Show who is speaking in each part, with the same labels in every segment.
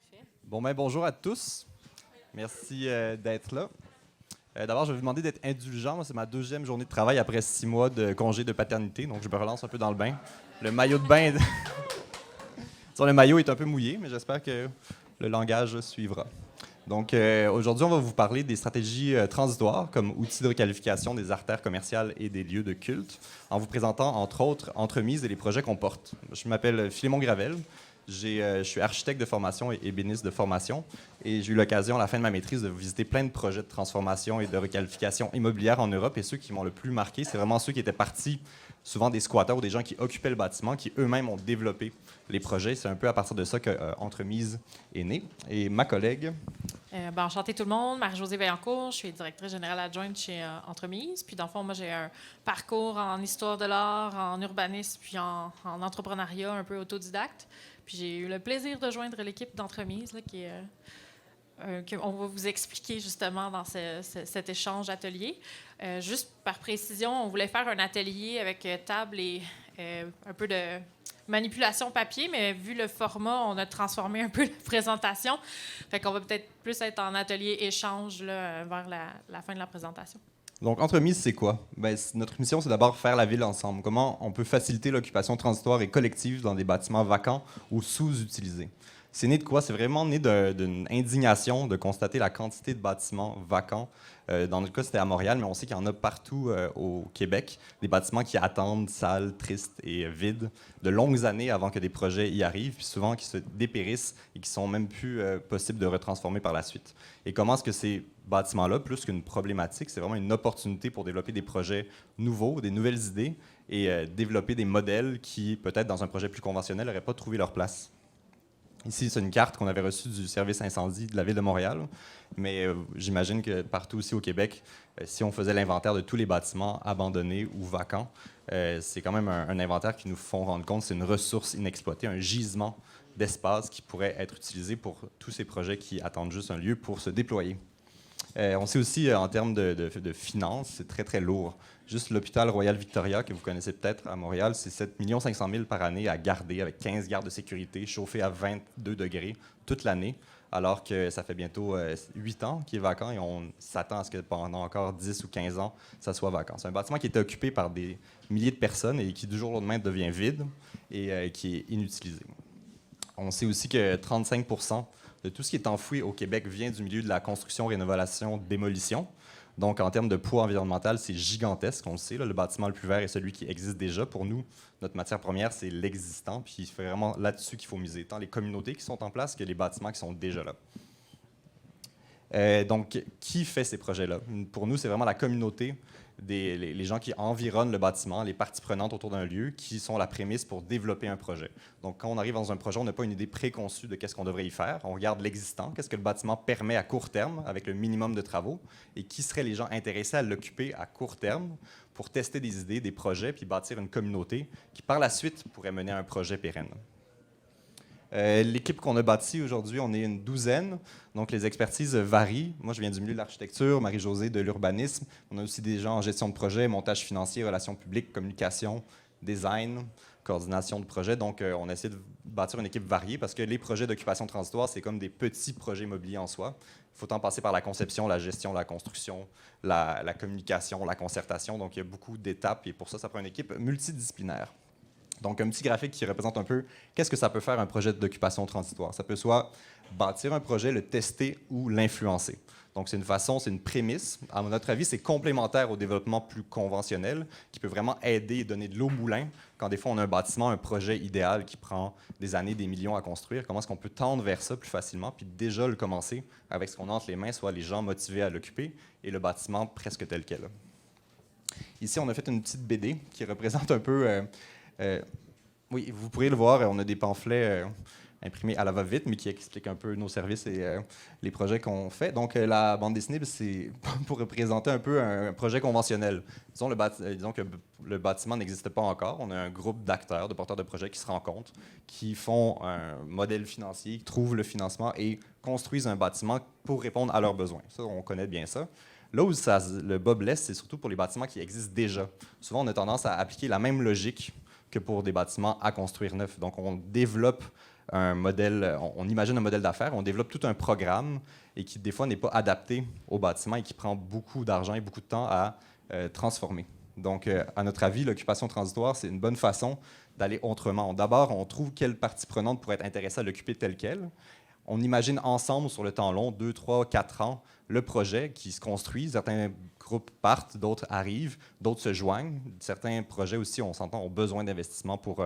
Speaker 1: Parfait.
Speaker 2: Bon, ben, bonjour à tous. Merci d'être là. D'abord, je vais vous demander d'être indulgent. Moi, c'est ma deuxième journée de travail après 6 mois de congé de paternité, donc je me relance un peu dans le bain. Le maillot de bain, le maillot est un peu mouillé, mais j'espère que le langage suivra. Donc, aujourd'hui, on va vous parler des stratégies transitoires comme outils de requalification des artères commerciales et des lieux de culte, en vous présentant, entre autres, Entremise et les projets qu'on porte. Je m'appelle Philémon Gravel. Je suis architecte de formation et ébéniste de formation et j'ai eu l'occasion à la fin de ma maîtrise de visiter plein de projets de transformation et de requalification immobilière en Europe, et ceux qui m'ont le plus marqué, c'est vraiment ceux qui étaient partis, souvent des squatteurs ou des gens qui occupaient le bâtiment, qui eux-mêmes ont développé les projets. C'est un peu à partir de ça que Entremise est née. Et ma collègue...
Speaker 1: Enchantée tout le monde, Marie-Josée Vaillancourt, je suis directrice générale adjointe chez Entremise. Puis dans le fond, moi j'ai un parcours en histoire de l'art, en urbanisme, puis en entrepreneuriat un peu autodidacte. Puis j'ai eu le plaisir de joindre l'équipe d'Entremise qu'on va vous expliquer justement dans cet échange atelier. Juste par précision, on voulait faire un atelier avec table et un peu de manipulation papier, mais vu le format, on a transformé un peu la présentation. Fait qu'on va peut-être plus être en atelier échange là, vers la fin de la présentation.
Speaker 2: Donc, Entremise, c'est quoi? Notre mission, c'est d'abord faire la ville ensemble. Comment on peut faciliter l'occupation transitoire et collective dans des bâtiments vacants ou sous-utilisés? C'est né de quoi? C'est vraiment né d'une indignation de constater la quantité de bâtiments vacants. Dans notre cas, c'était à Montréal, mais on sait qu'il y en a partout au Québec. Des bâtiments qui attendent, sales, tristes et vides, de longues années avant que des projets y arrivent, puis souvent qui se dépérissent et qui sont même plus possibles de retransformer par la suite. Et comment est-ce que ces bâtiments-là, plus qu'une problématique, c'est vraiment une opportunité pour développer des projets nouveaux, des nouvelles idées et développer des modèles qui, peut-être dans un projet plus conventionnel, n'auraient pas trouvé leur place. Ici, c'est une carte qu'on avait reçue du service incendie de la Ville de Montréal, mais j'imagine que partout aussi au Québec, si on faisait l'inventaire de tous les bâtiments abandonnés ou vacants, c'est quand même un inventaire qui nous font rendre compte que c'est une ressource inexploitée, un gisement d'espace qui pourrait être utilisé pour tous ces projets qui attendent juste un lieu pour se déployer. On sait aussi, en termes de finances, c'est très, très lourd. Juste l'hôpital Royal Victoria, que vous connaissez peut-être à Montréal, c'est 7 500 000 par année à garder avec 15 gardes de sécurité, chauffé à 22 degrés toute l'année, alors que ça fait bientôt 8 ans qu'il est vacant et on s'attend à ce que pendant encore 10 ou 15 ans, ça soit vacant. C'est un bâtiment qui était occupé par des milliers de personnes et qui, du jour au lendemain, devient vide et qui est inutilisé. On sait aussi que 35 de tout ce qui est enfoui au Québec vient du milieu de la construction, rénovation, démolition. Donc, en termes de poids environnemental, c'est gigantesque, on le sait. Là, le bâtiment le plus vert est celui qui existe déjà. Pour nous, notre matière première, c'est l'existant. Puis, c'est vraiment là-dessus qu'il faut miser, tant les communautés qui sont en place que les bâtiments qui sont déjà là. Donc, qui fait ces projets-là? Pour nous, c'est vraiment la communauté, les gens qui environnent le bâtiment, les parties prenantes autour d'un lieu, qui sont la prémisse pour développer un projet. Donc, quand on arrive dans un projet, on n'a pas une idée préconçue de qu'est-ce qu'on devrait y faire. On regarde l'existant, qu'est-ce que le bâtiment permet à court terme, avec le minimum de travaux, et qui seraient les gens intéressés à l'occuper à court terme pour tester des idées, des projets, puis bâtir une communauté qui, par la suite, pourrait mener à un projet pérenne. L'équipe qu'on a bâtie aujourd'hui, on est une 12aine, donc les expertises varient. Moi, je viens du milieu de l'architecture, Marie-Josée de l'urbanisme. On a aussi des gens en gestion de projet, montage financier, relations publiques, communication, design, coordination de projet. Donc, on essaie de bâtir une équipe variée parce que les projets d'occupation transitoire, c'est comme des petits projets immobiliers en soi. Il faut en passer par la conception, la gestion, la construction, la communication, la concertation. Donc, il y a beaucoup d'étapes et pour ça, ça prend une équipe multidisciplinaire. Donc, un petit graphique qui représente un peu qu'est-ce que ça peut faire un projet d'occupation transitoire. Ça peut soit bâtir un projet, le tester ou l'influencer. Donc, c'est une prémisse. À notre avis, c'est complémentaire au développement plus conventionnel qui peut vraiment aider et donner de l'eau au moulin quand des fois on a un bâtiment, un projet idéal qui prend des années, des millions à construire. Comment est-ce qu'on peut tendre vers ça plus facilement puis déjà le commencer avec ce qu'on a entre les mains, soit les gens motivés à l'occuper et le bâtiment presque tel quel. Ici, on a fait une petite BD qui représente un peu... oui, vous pourrez le voir, on a des pamphlets imprimés à la va-vite, mais qui expliquent un peu nos services et les projets qu'on fait. Donc, la bande dessinée, c'est pour représenter un peu un projet conventionnel. Disons que le bâtiment n'existe pas encore. On a un groupe d'acteurs, de porteurs de projets qui se rencontrent, qui font un modèle financier, qui trouvent le financement et construisent un bâtiment pour répondre à leurs besoins. Ça, on connaît bien ça. Là où le bas blesse, c'est surtout pour les bâtiments qui existent déjà. Souvent, on a tendance à appliquer la même logique que pour des bâtiments à construire neufs. Donc, on développe un modèle, on imagine un modèle d'affaires, on développe tout un programme et qui, des fois, n'est pas adapté au bâtiment et qui prend beaucoup d'argent et beaucoup de temps à transformer. Donc, à notre avis, l'occupation transitoire, c'est une bonne façon d'aller autrement. D'abord, on trouve quelle partie prenante pourrait être intéressée à l'occuper telle qu'elle. On imagine ensemble, sur le temps long, 2, 3, 4 ans, le projet qui se construit. Certains groupes partent, d'autres arrivent, d'autres se joignent. Certains projets aussi, on s'entend, ont besoin d'investissement pour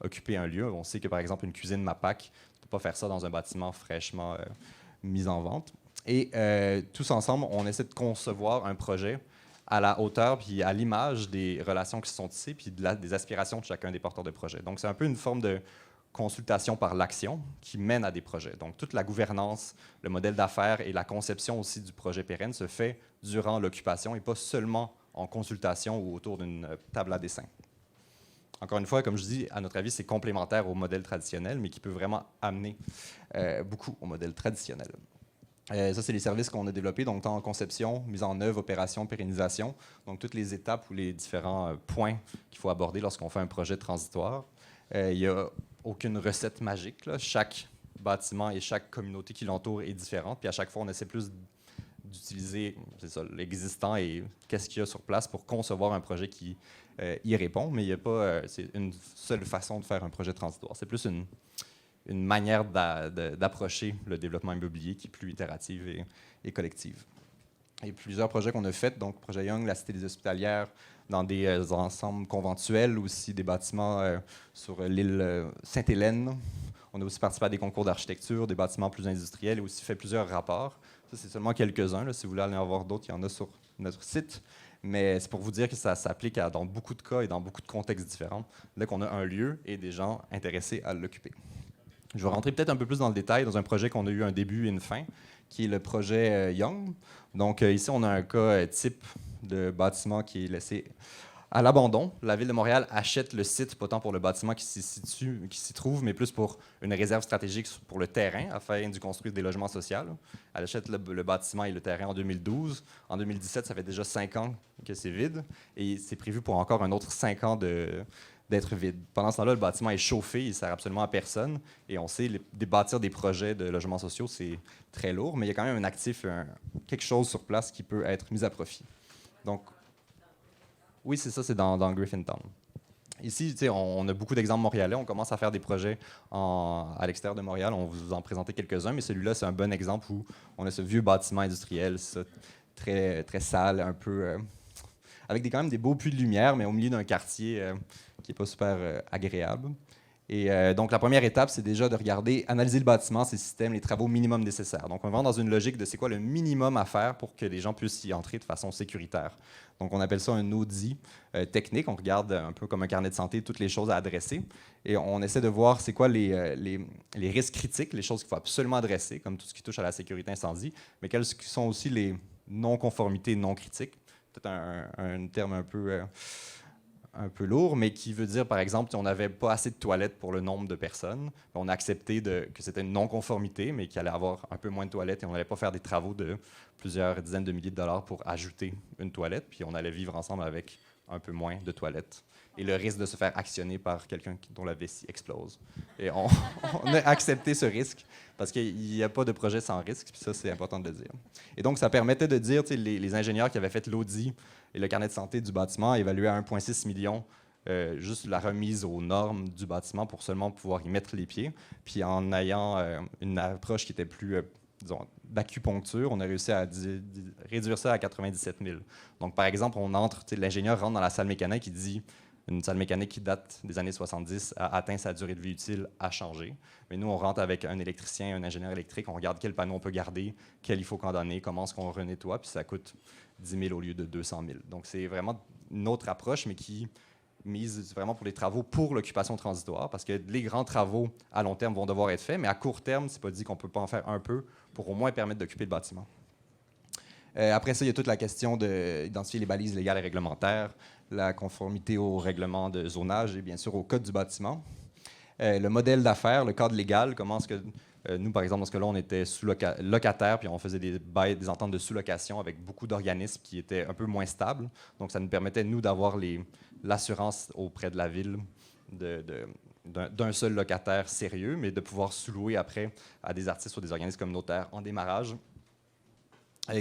Speaker 2: occuper un lieu. On sait que, par exemple, une cuisine MAPAC, on ne peut pas faire ça dans un bâtiment fraîchement mis en vente. Et tous ensemble, on essaie de concevoir un projet à la hauteur puis à l'image des relations qui se sont tissées puis des aspirations de chacun des porteurs de projet. Donc, c'est un peu une forme de consultation par l'action qui mène à des projets. Donc, toute la gouvernance, le modèle d'affaires et la conception aussi du projet pérenne se fait durant l'occupation et pas seulement en consultation ou autour d'une table à dessin. Encore une fois, comme je dis, à notre avis, c'est complémentaire au modèle traditionnel, mais qui peut vraiment amener beaucoup au modèle traditionnel. Ça, c'est les services qu'on a développés, donc tant en conception, mise en œuvre, opération, pérennisation, donc toutes les étapes ou les différents points qu'il faut aborder lorsqu'on fait un projet transitoire. Il n'y a aucune recette magique, là. Chaque bâtiment et chaque communauté qui l'entoure est différente, puis à chaque fois, on essaie plus d'utiliser l'existant et qu'est-ce qu'il y a sur place pour concevoir un projet qui y répond, mais il n'y a pas c'est une seule façon de faire un projet transitoire. C'est plus une manière d'approcher le développement immobilier qui est plus itérative et collective. Et plusieurs projets qu'on a faits, donc projet Young, la Cité des Hospitalières, dans des ensembles conventuels, aussi des bâtiments sur l'île Sainte-Hélène. On a aussi participé à des concours d'architecture, des bâtiments plus industriels et aussi fait plusieurs rapports. Ça, c'est seulement quelques-uns. Là. Si vous voulez aller en voir d'autres, il y en a sur notre site. Mais c'est pour vous dire que ça s'applique dans beaucoup de cas et dans beaucoup de contextes différents, dès qu'on a un lieu et des gens intéressés à l'occuper. Je vais rentrer peut-être un peu plus dans le détail dans un projet qu'on a eu un début et une fin, qui est le projet Young. Donc ici, on a un cas type de bâtiment qui est laissé à l'abandon. La Ville de Montréal achète le site, pas tant pour le bâtiment qui s'y trouve, mais plus pour une réserve stratégique pour le terrain, afin d'y construire des logements sociaux. Elle achète le bâtiment et le terrain en 2012. En 2017, ça fait déjà 5 ans que c'est vide, et c'est prévu pour encore un autre 5 ans d'être vide. Pendant ce temps-là, le bâtiment est chauffé, il ne sert absolument à personne. Et on sait, bâtir des projets de logements sociaux, c'est très lourd, mais il y a quand même un actif, quelque chose sur place qui peut être mis à profit. Donc, oui, c'est ça, c'est dans Griffintown. Ici, on a beaucoup d'exemples montréalais. On commence à faire des projets à l'extérieur de Montréal. On vous en présenter quelques-uns, mais celui-là, c'est un bon exemple où on a ce vieux bâtiment industriel, ça, très, très sale, un peu... avec quand même des beaux puits de lumière, mais au milieu d'un quartier qui n'est pas super agréable. Et donc, la première étape, c'est déjà de regarder, analyser le bâtiment, ses systèmes, les travaux minimums nécessaires. Donc, on va dans une logique de c'est quoi le minimum à faire pour que les gens puissent y entrer de façon sécuritaire. Donc, on appelle ça un audit technique. On regarde un peu comme un carnet de santé toutes les choses à adresser. Et on essaie de voir c'est quoi les risques critiques, les choses qu'il faut absolument adresser, comme tout ce qui touche à la sécurité incendie, mais quelles sont aussi les non-conformités non critiques. Peut-être un terme un peu lourd, mais qui veut dire, par exemple, qu'on n'avait pas assez de toilettes pour le nombre de personnes. On a accepté que c'était une non-conformité, mais qu'il allait avoir un peu moins de toilettes et on n'allait pas faire des travaux de plusieurs dizaines de milliers de dollars pour ajouter une toilette, puis on allait vivre ensemble avec un peu moins de toilettes. Et le risque de se faire actionner par quelqu'un dont la vessie explose. Et on a accepté ce risque parce qu'il n'y a pas de projet sans risque, puis ça, c'est important de le dire. Et donc, ça permettait de dire, les ingénieurs qui avaient fait l'audit et le carnet de santé du bâtiment évaluaient à 1,6 million juste la remise aux normes du bâtiment pour seulement pouvoir y mettre les pieds. Puis en ayant une approche qui était plus, disons, d'acupuncture, on a réussi à réduire ça à 97 000. Donc, par exemple, l'ingénieur rentre dans la salle mécanique, il dit... Une salle mécanique qui date des années 70 a atteint sa durée de vie utile, a changé. Mais nous, on rentre avec un électricien, un ingénieur électrique, on regarde quel panneau on peut garder, quel il faut condamner, comment est-ce qu'on renettoie, puis ça coûte 10 000 au lieu de 200 000. Donc, c'est vraiment une autre approche, mais qui mise vraiment pour les travaux pour l'occupation transitoire, parce que les grands travaux à long terme vont devoir être faits, mais à court terme, c'est pas dit qu'on ne peut pas en faire un peu pour au moins permettre d'occuper le bâtiment. Après ça, il y a toute la question d'identifier les balises légales et réglementaires, la conformité au règlement de zonage et bien sûr au code du bâtiment. Le modèle d'affaires, le cadre légal, comment est-ce que nous, par exemple, dans ce cas-là, on était locataire, puis on faisait des ententes de sous-location avec beaucoup d'organismes qui étaient un peu moins stables. Donc, ça nous permettait, nous, d'avoir l'assurance auprès de la ville d'un seul locataire sérieux, mais de pouvoir sous-louer après à des artistes ou des organismes communautaires en démarrage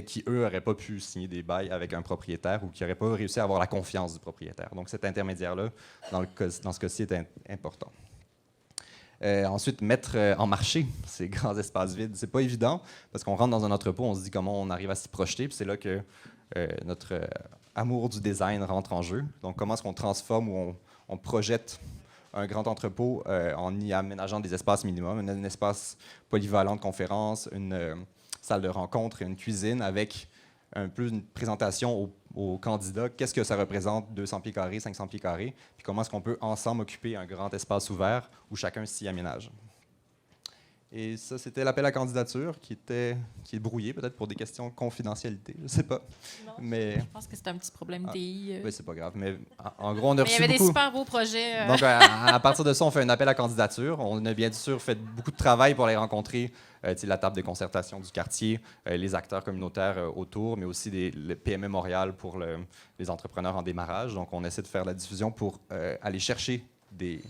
Speaker 2: qui, eux, n'auraient pas pu signer des bails avec un propriétaire ou qui n'auraient pas réussi à avoir la confiance du propriétaire. Donc, cet intermédiaire-là, dans ce cas-ci, est important. Ensuite, mettre en marché ces grands espaces vides, c'est pas évident parce qu'on rentre dans un entrepôt, on se dit comment on arrive à s'y projeter, puis c'est là que notre amour du design rentre en jeu. Donc, comment est-ce qu'on transforme ou on projette un grand entrepôt en y aménageant des espaces minimums, un espace polyvalent de conférence, une salle de rencontre et une cuisine avec un peu une présentation aux candidats. Qu'est-ce que ça représente, 200 pieds carrés, 500 pieds carrés, puis comment est-ce qu'on peut ensemble occuper un grand espace ouvert où chacun s'y aménage. Et ça, c'était l'appel à candidature qui est brouillé, peut-être pour des questions de confidentialité, je ne sais pas.
Speaker 1: Non,
Speaker 2: mais
Speaker 1: je pense que c'est un petit problème TI.
Speaker 2: Oui, c'est pas grave. Mais en gros, on a reçu
Speaker 1: il y avait
Speaker 2: beaucoup...
Speaker 1: des super beaux projets.
Speaker 2: Donc, à partir de ça, on fait un appel à candidature. On a bien sûr fait beaucoup de travail pour aller rencontrer la table de concertation du quartier, les acteurs communautaires autour, mais aussi le PME Montréal pour les entrepreneurs en démarrage. Donc, on essaie de faire la diffusion pour aller chercher des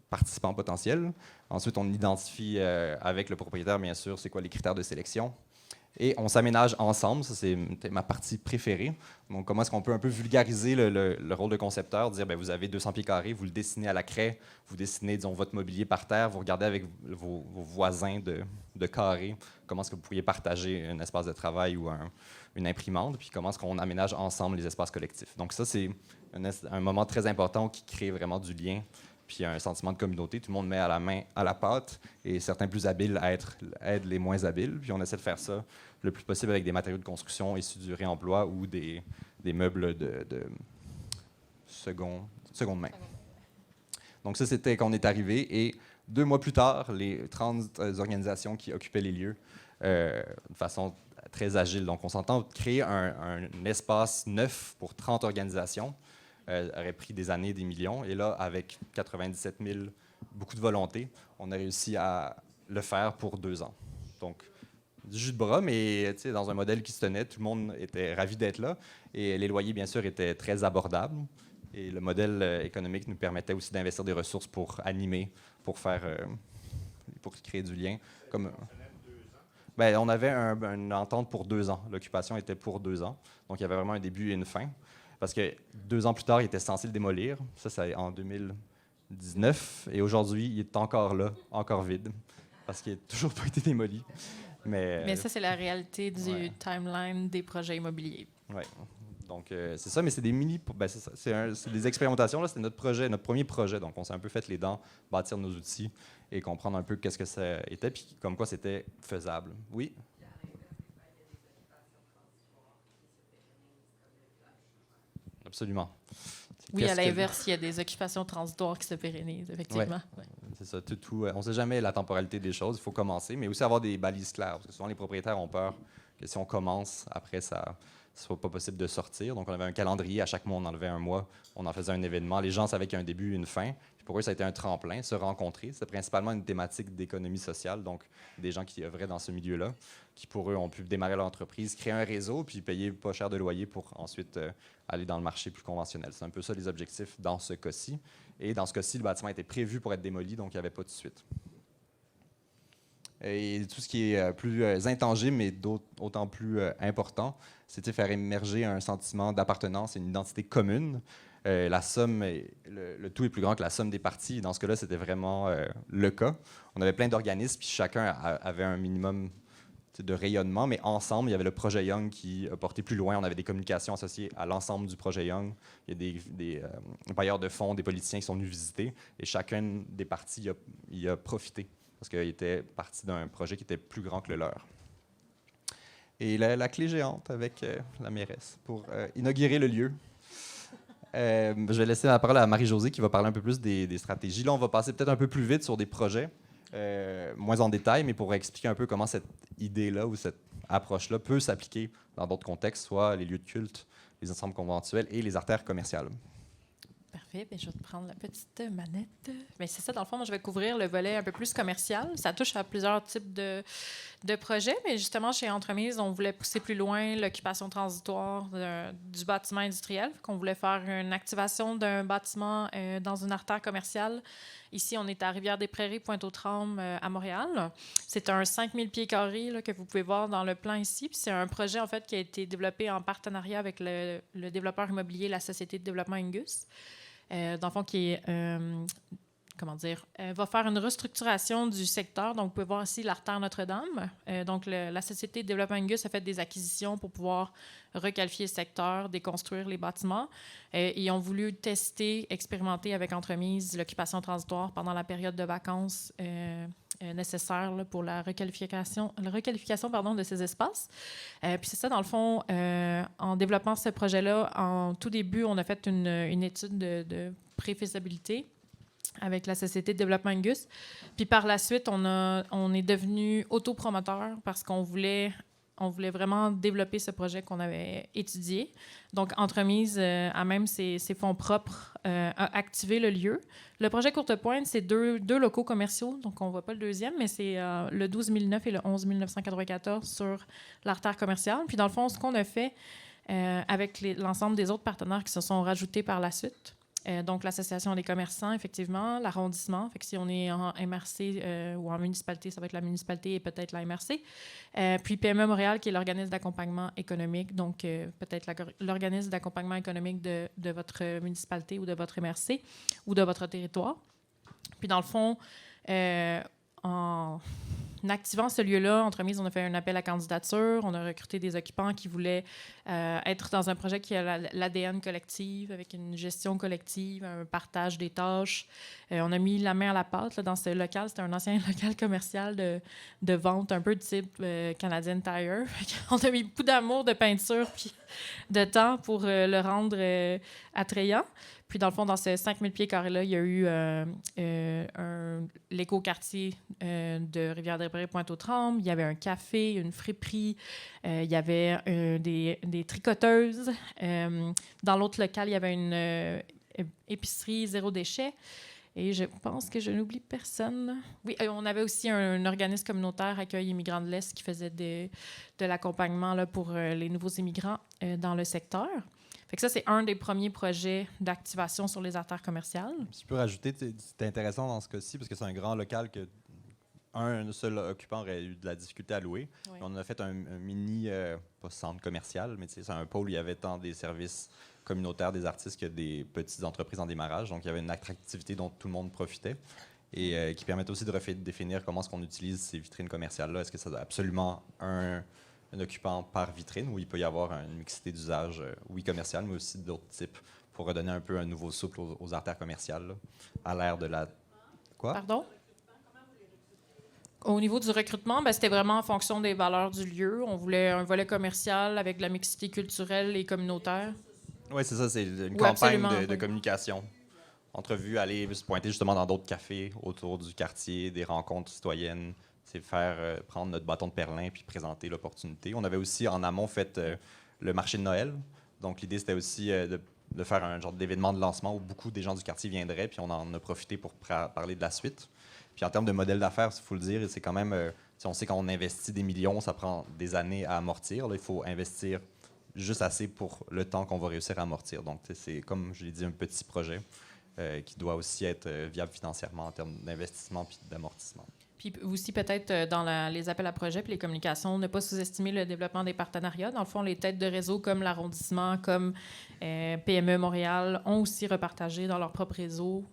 Speaker 2: participants potentiels. Ensuite, on identifie avec le propriétaire, bien sûr, c'est quoi les critères de sélection. Et on s'aménage ensemble, ça c'est ma partie préférée. Donc, comment est-ce qu'on peut un peu vulgariser le rôle de concepteur, dire, bien, vous avez 200 pieds carrés, vous le dessinez à la craie, vous dessinez, disons, votre mobilier par terre, vous regardez avec vos voisins de carré, comment est-ce que vous pourriez partager un espace de travail ou une imprimante, puis comment est-ce qu'on aménage ensemble les espaces collectifs. Donc ça, c'est un moment très important qui crée vraiment du lien, puis un sentiment de communauté. Tout le monde met à la main à la pâte, et certains plus habiles aident les moins habiles, puis on essaie de faire ça le plus possible avec des matériaux de construction issus du réemploi ou des meubles de seconde main. Donc ça, c'était quand on est arrivé, et 2 mois plus tard, les 30 organisations qui occupaient les lieux de façon très agile. Donc on s'entend créer un espace neuf pour 30 organisations, aurait pris des années, des millions, et là, avec 97 000, beaucoup de volonté, on a réussi à le faire pour 2 ans. Donc, du jus de bras, mais dans un modèle qui se tenait, tout le monde était ravi d'être là, et les loyers, bien sûr, étaient très abordables, et le modèle économique nous permettait aussi d'investir des ressources pour animer, pour créer du lien. On avait une entente pour 2 ans. L'occupation était pour 2 ans, donc il y avait vraiment un début et une fin. Parce que 2 ans plus tard, il était censé le démolir. Ça, c'est en 2019. Et aujourd'hui, il est encore là, encore vide, parce qu'il n'a toujours pas été démoli. Mais
Speaker 1: ça, c'est la réalité du timeline des projets immobiliers.
Speaker 2: Oui. Donc, c'est ça, mais c'est des mini... c'est des expérimentations. Là, c'était notre premier projet. Donc, on s'est un peu fait les dents, bâtir nos outils et comprendre un peu qu'est-ce que ça était, puis comme quoi c'était faisable. Oui? Absolument.
Speaker 1: Oui, à l'inverse, il y a des occupations transitoires qui se pérennisent, effectivement.
Speaker 2: Ouais. C'est ça. On ne sait jamais la temporalité des choses. Il faut commencer, mais aussi avoir des balises claires. Parce que souvent, les propriétaires ont peur que si on commence, après, ça ne soit pas possible de sortir. Donc, on avait un calendrier. À chaque mois, on enlevait un mois. On en faisait un événement. Les gens savaient qu'il y a un début et une fin. Puis pour eux, ça a été un tremplin, se rencontrer. C'est principalement une thématique d'économie sociale. Donc, des gens qui œuvraient dans ce milieu-là, qui pour eux ont pu démarrer leur entreprise, créer un réseau, puis payer pas cher de loyer pour ensuite aller dans le marché plus conventionnel. C'est un peu ça les objectifs dans ce cas-ci. Et dans ce cas-ci, le bâtiment était prévu pour être démoli, donc il n'y avait pas de suite. Et tout ce qui est plus intangible, mais autant plus important, c'était faire émerger un sentiment d'appartenance et une identité commune. La somme, le tout est plus grand que la somme des parties. Dans ce cas-là, c'était vraiment le cas. On avait plein d'organismes, puis chacun avait un minimum de rayonnement, mais ensemble, il y avait le projet Young qui a porté plus loin. On avait des communications associées à l'ensemble du projet Young. Il y a des bailleurs de fonds, des politiciens qui sont venus visiter, et chacune des parties y a profité, parce qu'il était parti d'un projet qui était plus grand que le leur. Et la clé géante avec la mairesse pour inaugurer le lieu. Je vais laisser la parole à Marie-Josée qui va parler un peu plus des stratégies. Là, on va passer peut-être un peu plus vite sur des projets, moins en détail, mais pour expliquer un peu comment cette idée-là ou cette approche-là peut s'appliquer dans d'autres contextes, soit les lieux de culte, les ensembles conventuels et les artères commerciales.
Speaker 1: Parfait. Bien, je vais te prendre la petite manette. Bien, c'est ça, dans le fond, moi, je vais couvrir le volet un peu plus commercial. Ça touche à plusieurs types de projets, mais justement, chez Entremise, on voulait pousser plus loin l'occupation transitoire du bâtiment industriel. On voulait faire une activation d'un bâtiment dans une artère commerciale. Ici, on est à Rivière-des-Prairies, Pointe-aux-Trembles, à Montréal. C'est un 5000 pieds carrés là, que vous pouvez voir dans le plan ici. Puis c'est un projet, en fait, qui a été développé en partenariat avec le développeur immobilier, la Société de développement Ingus. Dans le fond, qui est, va faire une restructuration du secteur. Donc, vous pouvez voir ici l'artère Notre-Dame. Donc, la Société de développement Angus a fait des acquisitions pour pouvoir requalifier le secteur, déconstruire les bâtiments. Ils ont voulu tester, expérimenter avec Entremise l'occupation transitoire pendant la période de vacances nécessaire là, pour la requalification de ces espaces. Puis c'est ça, dans le fond, en développant ce projet-là, en tout début, on a fait une étude de préfaisabilité avec la Société de développement Angus. Puis par la suite, on est devenu autopromoteur parce qu'on voulait vraiment développer ce projet qu'on avait étudié. Donc, Entremise, à même ses fonds propres, a activé le lieu. Le projet Courtepointe, c'est deux locaux commerciaux, donc on ne voit pas le deuxième, mais c'est le 12 009 et le 11 994 sur l'artère commerciale. Puis dans le fond, ce qu'on a fait avec l'ensemble des autres partenaires qui se sont rajoutés par la suite, donc, l'Association des commerçants, effectivement, l'arrondissement. Fait que si on est en MRC ou en municipalité, ça va être la municipalité et peut-être la MRC. Puis PME Montréal, qui est l'organisme d'accompagnement économique. Donc, peut-être l'organisme d'accompagnement économique de votre municipalité ou de votre MRC ou de votre territoire. Puis, dans le fond, en activant ce lieu-là, Entremise, on a fait un appel à candidature. On a recruté des occupants qui voulaient être dans un projet qui a l'ADN collective, avec une gestion collective, un partage des tâches. On a mis la main à la pâte là, dans ce local. C'était un ancien local commercial de vente, un peu de type Canadian Tire. On a mis beaucoup d'amour, de peinture puis de temps pour le rendre attrayant. Puis, dans le fond, dans ces 5000 pieds carrés-là, il y a eu l'éco-quartier de Rivière-des-Prairies, Pointe-aux-Trembles. Il y avait un café, une friperie. Il y avait des tricoteuses. Dans l'autre local, il y avait une épicerie zéro déchet. Et je pense que je n'oublie personne. Oui, on avait aussi un organisme communautaire, Accueil immigrants de l'Est, qui faisait de l'accompagnement là, pour les nouveaux immigrants dans le secteur. Fait que ça, c'est un des premiers projets d'activation sur les artères commerciales.
Speaker 2: Si je peux rajouter, c'est intéressant dans ce cas-ci, parce que c'est un grand local que un seul occupant aurait eu de la difficulté à louer. Oui. On a fait un mini, pas centre commercial, mais c'est un pôle où il y avait tant des services communautaires des artistes que des petites entreprises en démarrage. Donc, il y avait une attractivité dont tout le monde profitait et qui permet aussi de définir comment est-ce qu'on utilise ces vitrines commerciales-là. Est-ce que ça doit absolument un occupant par vitrine ou il peut y avoir une mixité d'usage, oui, commercial, mais aussi d'autres types pour redonner un peu un nouveau souffle aux artères commerciales, là, à l'ère de la... Quoi?
Speaker 1: Pardon? Au niveau du recrutement, ben, c'était vraiment en fonction des valeurs du lieu. On voulait un volet commercial avec de la mixité culturelle et communautaire.
Speaker 2: Oui, c'est ça, c'est une campagne de communication. Entrevue, aller se pointer justement dans d'autres cafés autour du quartier, des rencontres citoyennes. C'est faire prendre notre bâton de perlin puis présenter l'opportunité. On avait aussi en amont fait le marché de Noël. Donc l'idée, c'était aussi de faire un genre d'événement de lancement où beaucoup des gens du quartier viendraient, puis on en a profité pour parler de la suite. Puis en termes de modèle d'affaires, il faut le dire, c'est quand même... on sait quand on investit des millions, ça prend des années à amortir. Là, il faut investir juste assez pour le temps qu'on va réussir à amortir. Donc c'est, comme je l'ai dit, un petit projet qui doit aussi être viable financièrement en termes d'investissement puis d'amortissement.
Speaker 1: Puis aussi, peut-être, dans les appels à projets puis les communications, ne pas sous-estimer le développement des partenariats. Dans le fond, les têtes de réseau comme l'arrondissement, comme PME Montréal, ont aussi repartagé dans leur propre réseau.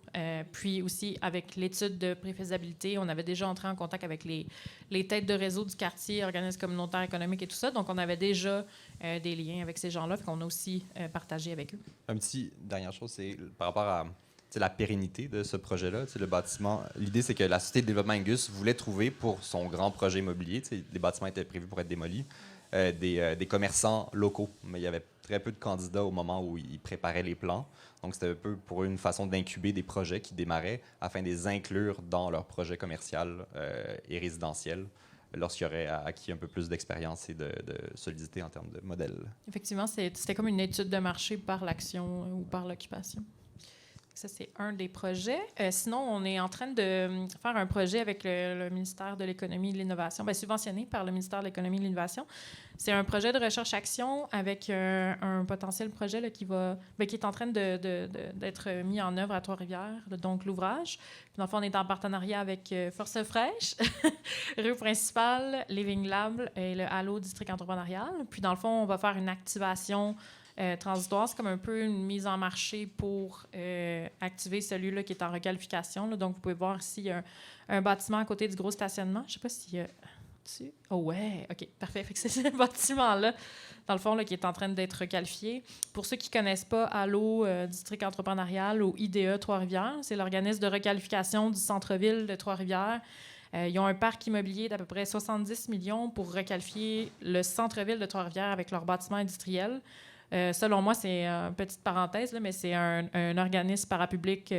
Speaker 1: Puis aussi, avec l'étude de préfaisabilité, on avait déjà entré en contact avec les têtes de réseau du quartier, organismes communautaires, économiques et tout ça. Donc, on avait déjà des liens avec ces gens-là, puis qu'on a aussi partagé avec eux.
Speaker 2: Un petit dernière chose, c'est par rapport à... la pérennité de ce projet-là. Le bâtiment, l'idée, c'est que la Société de développement Angus voulait trouver pour son grand projet immobilier, les bâtiments étaient prévus pour être démolis, des commerçants locaux. Mais il y avait très peu de candidats au moment où ils préparaient les plans. Donc, c'était un peu pour eux une façon d'incuber des projets qui démarraient afin de les inclure dans leur projet commercial et résidentiel lorsqu'il y aurait acquis un peu plus d'expérience et de solidité en termes de modèle.
Speaker 1: Effectivement, c'était comme une étude de marché par l'action ou par l'occupation. Ça, c'est un des projets. Sinon, on est en train de faire un projet avec le ministère de l'Économie et de l'Innovation, subventionné par le ministère de l'Économie et de l'Innovation. C'est un projet de recherche-action avec un potentiel projet là, qui est en train d'être mis en œuvre à Trois-Rivières, donc l'ouvrage. Puis, dans le fond, on est en partenariat avec Force fraîche, Rue principale, Living Lab et le Halo District entrepreneurial. Puis, dans le fond, on va faire une activation transitoire. C'est comme un peu une mise en marché pour activer celui-là qui est en requalification. Là. Donc, vous pouvez voir ici, il y a un bâtiment à côté du gros stationnement. Je ne sais pas s'il y a... Oh ouais, OK, parfait. Fait que c'est ce bâtiment-là, dans le fond, là, qui est en train d'être requalifié. Pour ceux qui ne connaissent pas Allo District entrepreneurial ou IDE Trois-Rivières, c'est l'organisme de requalification du centre-ville de Trois-Rivières. Ils ont un parc immobilier d'à peu près 70 millions pour requalifier le centre-ville de Trois-Rivières avec leurs bâtiments industriels. Selon moi, c'est une petite parenthèse, là, mais c'est un organisme parapublic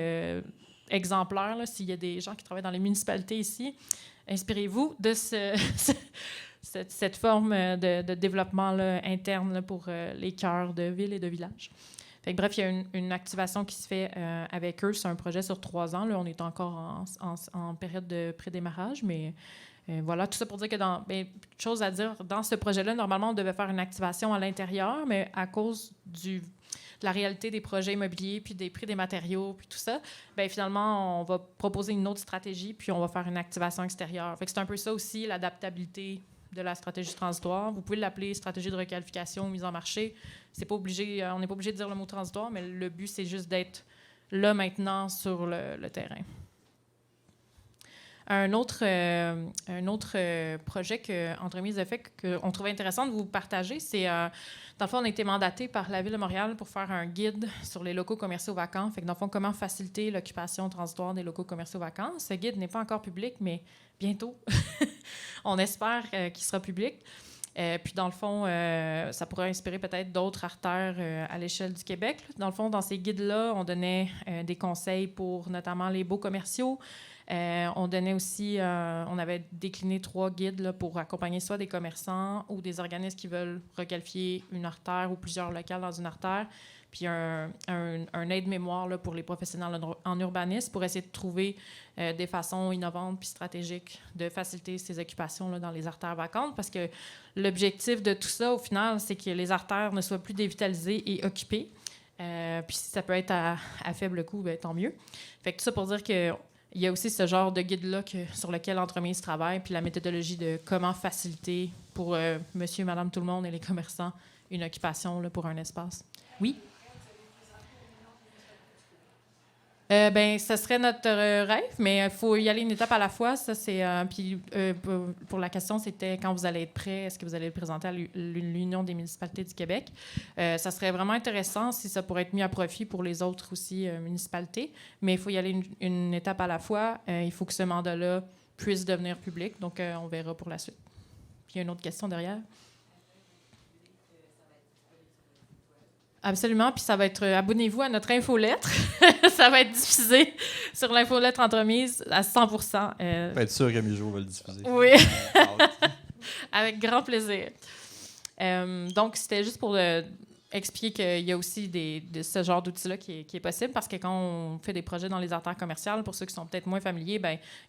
Speaker 1: exemplaire. Là, s'il y a des gens qui travaillent dans les municipalités ici, inspirez-vous de cette forme de développement là, interne là, pour les cœurs de villes et de villages. Fait que, bref, il y a une activation qui se fait avec eux. C'est un projet sur 3 ans. Là, on est encore en période de prédémarrage, mais voilà, tout ça pour dire que chose à dire, dans ce projet-là, normalement, on devait faire une activation à l'intérieur, mais à cause de la réalité des projets immobiliers, puis des prix des matériaux, puis tout ça, finalement, on va proposer une autre stratégie, puis on va faire une activation extérieure. Fait que c'est un peu ça aussi, l'adaptabilité de la stratégie transitoire. Vous pouvez l'appeler stratégie de requalification ou mise en marché. C'est pas obligé, on n'est pas obligé de dire le mot transitoire, mais le but, c'est juste d'être là maintenant sur le terrain. Un autre projet qu'Entremise a fait qu'on trouvait intéressant de vous partager, c'est, dans le fond, on a été mandaté par la Ville de Montréal pour faire un guide sur les locaux commerciaux vacants. Fait que, dans le fond, comment faciliter l'occupation transitoire des locaux commerciaux vacants. Ce guide n'est pas encore public, mais bientôt, on espère qu'il sera public. Puis, dans le fond, ça pourrait inspirer peut-être d'autres artères à l'échelle du Québec. Dans le fond, dans ces guides-là, on donnait des conseils pour notamment les baux commerciaux. On donnait aussi, on avait décliné 3 guides là, pour accompagner soit des commerçants ou des organismes qui veulent requalifier une artère ou plusieurs locales dans une artère, puis un aide-mémoire là, pour les professionnels en urbanisme pour essayer de trouver des façons innovantes puis stratégiques de faciliter ces occupations là, dans les artères vacantes, parce que l'objectif de tout ça, au final, c'est que les artères ne soient plus dévitalisées et occupées. Puis si ça peut être à faible coût, tant mieux. Fait que tout ça pour dire que il y a aussi ce genre de guide-là sur lequel l'entreprise travaille, puis la méthodologie de comment faciliter pour monsieur, madame, tout le monde et les commerçants une occupation là, pour un espace. Oui? Ça serait notre rêve, mais il faut y aller une étape à la fois. Ça, c'est, puis pour la question, c'était quand vous allez être prêt, est-ce que vous allez le présenter à l'Union des municipalités du Québec? Ça serait vraiment intéressant si ça pourrait être mis à profit pour les autres aussi municipalités, mais il faut y aller une étape à la fois. Il faut que ce mandat-là puisse devenir public, donc on verra pour la suite. Puis il y a une autre question derrière. Absolument, puis ça va être... abonnez-vous à notre infolettre. Ça va être diffusé sur l'infolettre Entremise à 100%.
Speaker 2: Faut être sûr que Mijo va le diffuser.
Speaker 1: Oui, avec grand plaisir. Donc, c'était juste pour expliquer qu'il y a aussi de ce genre d'outils-là qui est possible, parce que quand on fait des projets dans les artères commerciales, pour ceux qui sont peut-être moins familiers,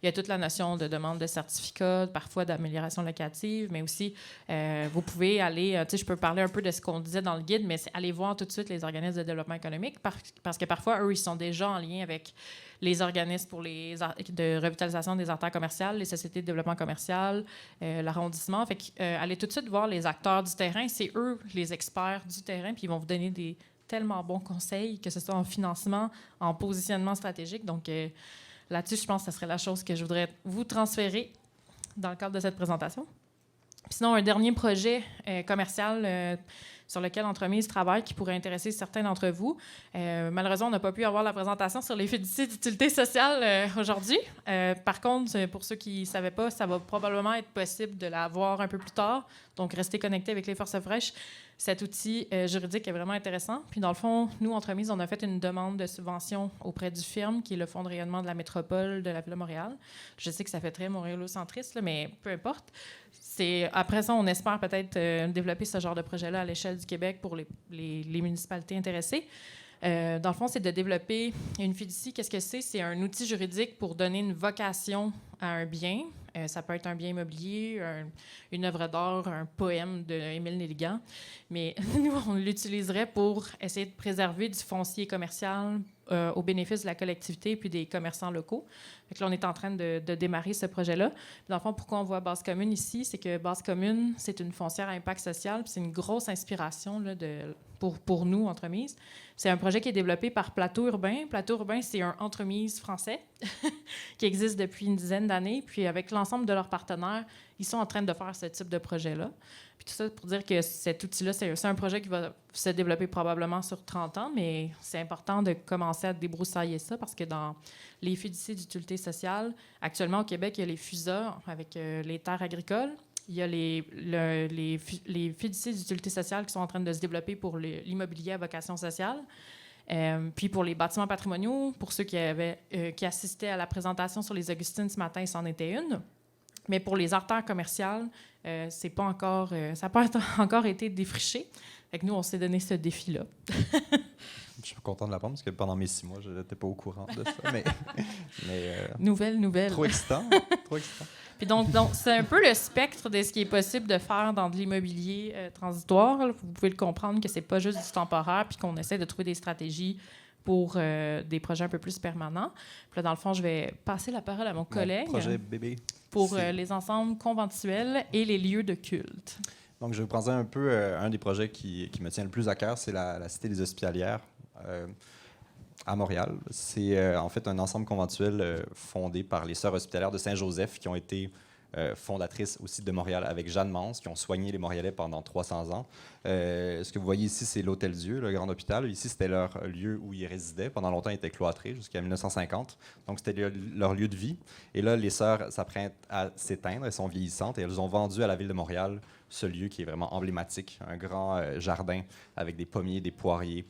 Speaker 1: il y a toute la notion de demande de certificat, parfois d'amélioration locative, mais aussi, vous pouvez aller, je peux parler un peu de ce qu'on disait dans le guide, mais c'est aller voir tout de suite les organismes de développement économique, parce que parfois, eux, ils sont déjà en lien avec les organismes pour de revitalisation des artères commerciales, les sociétés de développement commercial, l'arrondissement. Fait que, allez tout de suite voir les acteurs du terrain. C'est eux, les experts du terrain, puis ils vont vous donner des tellement bons conseils, que ce soit en financement, en positionnement stratégique. Donc, là-dessus, je pense que ce serait la chose que je voudrais vous transférer dans le cadre de cette présentation. Puis sinon, un dernier projet commercial sur lequel Entremise travaille qui pourrait intéresser certains d'entre vous. Malheureusement, on n'a pas pu avoir la présentation sur les fiducies d'utilité sociale aujourd'hui. Par contre, pour ceux qui ne savaient pas, ça va probablement être possible de la voir un peu plus tard. Donc, restez connectés avec les Forces fraîches. Cet outil juridique est vraiment intéressant. Puis, dans le fond, nous, Entremise, on a fait une demande de subvention auprès du FIRM, qui est le Fonds de rayonnement de la métropole de la Ville de Montréal. Je sais que ça fait très montréalocentriste, mais peu importe. Après ça, on espère peut-être développer ce genre de projet-là à l'échelle du Québec pour les municipalités intéressées. Dans le fond, c'est de développer une fiducie. Qu'est-ce que c'est? C'est un outil juridique pour donner une vocation à un bien. Ça peut être un bien immobilier, une œuvre d'art, un poème d'Émile Nelligan. Mais nous, on l'utiliserait pour essayer de préserver du foncier commercial au bénéfice de la collectivité puis des commerçants locaux. Fait que là, on est en train de démarrer ce projet-là. Dans le fond, pourquoi on voit Base Commune ici? C'est que Base Commune, c'est une foncière à impact social, puis c'est une grosse inspiration là, pour nous, Entremise. C'est un projet qui est développé par Plateau Urbain. Plateau Urbain, c'est un entremise français qui existe depuis une dizaine d'années. Puis avec l'ensemble de leurs partenaires, ils sont en train de faire ce type de projet-là. Puis tout ça pour dire que cet outil-là, c'est un projet qui va se développer probablement sur 30 ans, mais c'est important de commencer à débroussailler ça parce que dans les fiducies d'utilité sociale, actuellement au Québec, il y a les FUSA avec les terres agricoles. Il y a les fiducies d'utilité sociale qui sont en train de se développer pour l'immobilier à vocation sociale. Puis pour les bâtiments patrimoniaux, pour ceux qui assistaient à la présentation sur les Augustines ce matin, c'en était une. Mais pour les artères commerciales, ça n'a pas encore été défriché. Fait que nous, on s'est donné ce défi-là.
Speaker 2: Je suis content de l'apprendre parce que pendant mes 6 mois, je n'étais pas au courant de ça. Mais
Speaker 1: Nouvelle.
Speaker 2: Trop excitant. Trop excitant.
Speaker 1: Puis donc, c'est un peu le spectre de ce qui est possible de faire dans de l'immobilier transitoire. Vous pouvez le comprendre que c'est pas juste du temporaire puis qu'on essaie de trouver des stratégies pour des projets un peu plus permanents. Puis là, dans le fond, je vais passer la parole à mon collègue
Speaker 2: projet bébé.
Speaker 1: Pour les ensembles conventuels et les lieux de culte.
Speaker 2: Donc, je vais vous présenter un peu un des projets qui me tient le plus à cœur, c'est la Cité des Hospitalières à Montréal. C'est en fait un ensemble conventuel fondé par les Sœurs Hospitalières de Saint-Joseph qui ont été fondatrices aussi de Montréal avec Jeanne Mance, qui ont soigné les Montréalais pendant 300 ans. Ce que vous voyez ici, c'est l'Hôtel-Dieu, le grand hôpital. Ici, c'était leur lieu où ils résidaient. Pendant longtemps, ils étaient cloîtrés jusqu'à 1950. Donc, c'était leur lieu de vie. Et là, les sœurs s'apprêtent à s'éteindre. Elles sont vieillissantes et elles ont vendu à la Ville de Montréal ce lieu qui est vraiment emblématique. Un grand jardin avec des pommiers, des poiriers,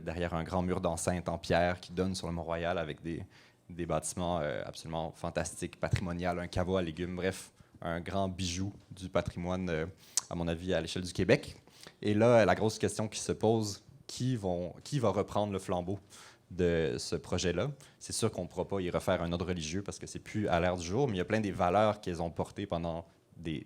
Speaker 2: derrière un grand mur d'enceinte en pierre qui donne sur le Mont-Royal avec des bâtiments absolument fantastiques, patrimonial, un caveau à légumes, bref, un grand bijou du patrimoine, à mon avis, à l'échelle du Québec. Et là, la grosse question qui se pose, qui va reprendre le flambeau de ce projet-là? C'est sûr qu'on ne pourra pas y refaire un ordre religieux parce que c'est plus à l'ère du jour, mais il y a plein des valeurs qu'elles ont portées pendant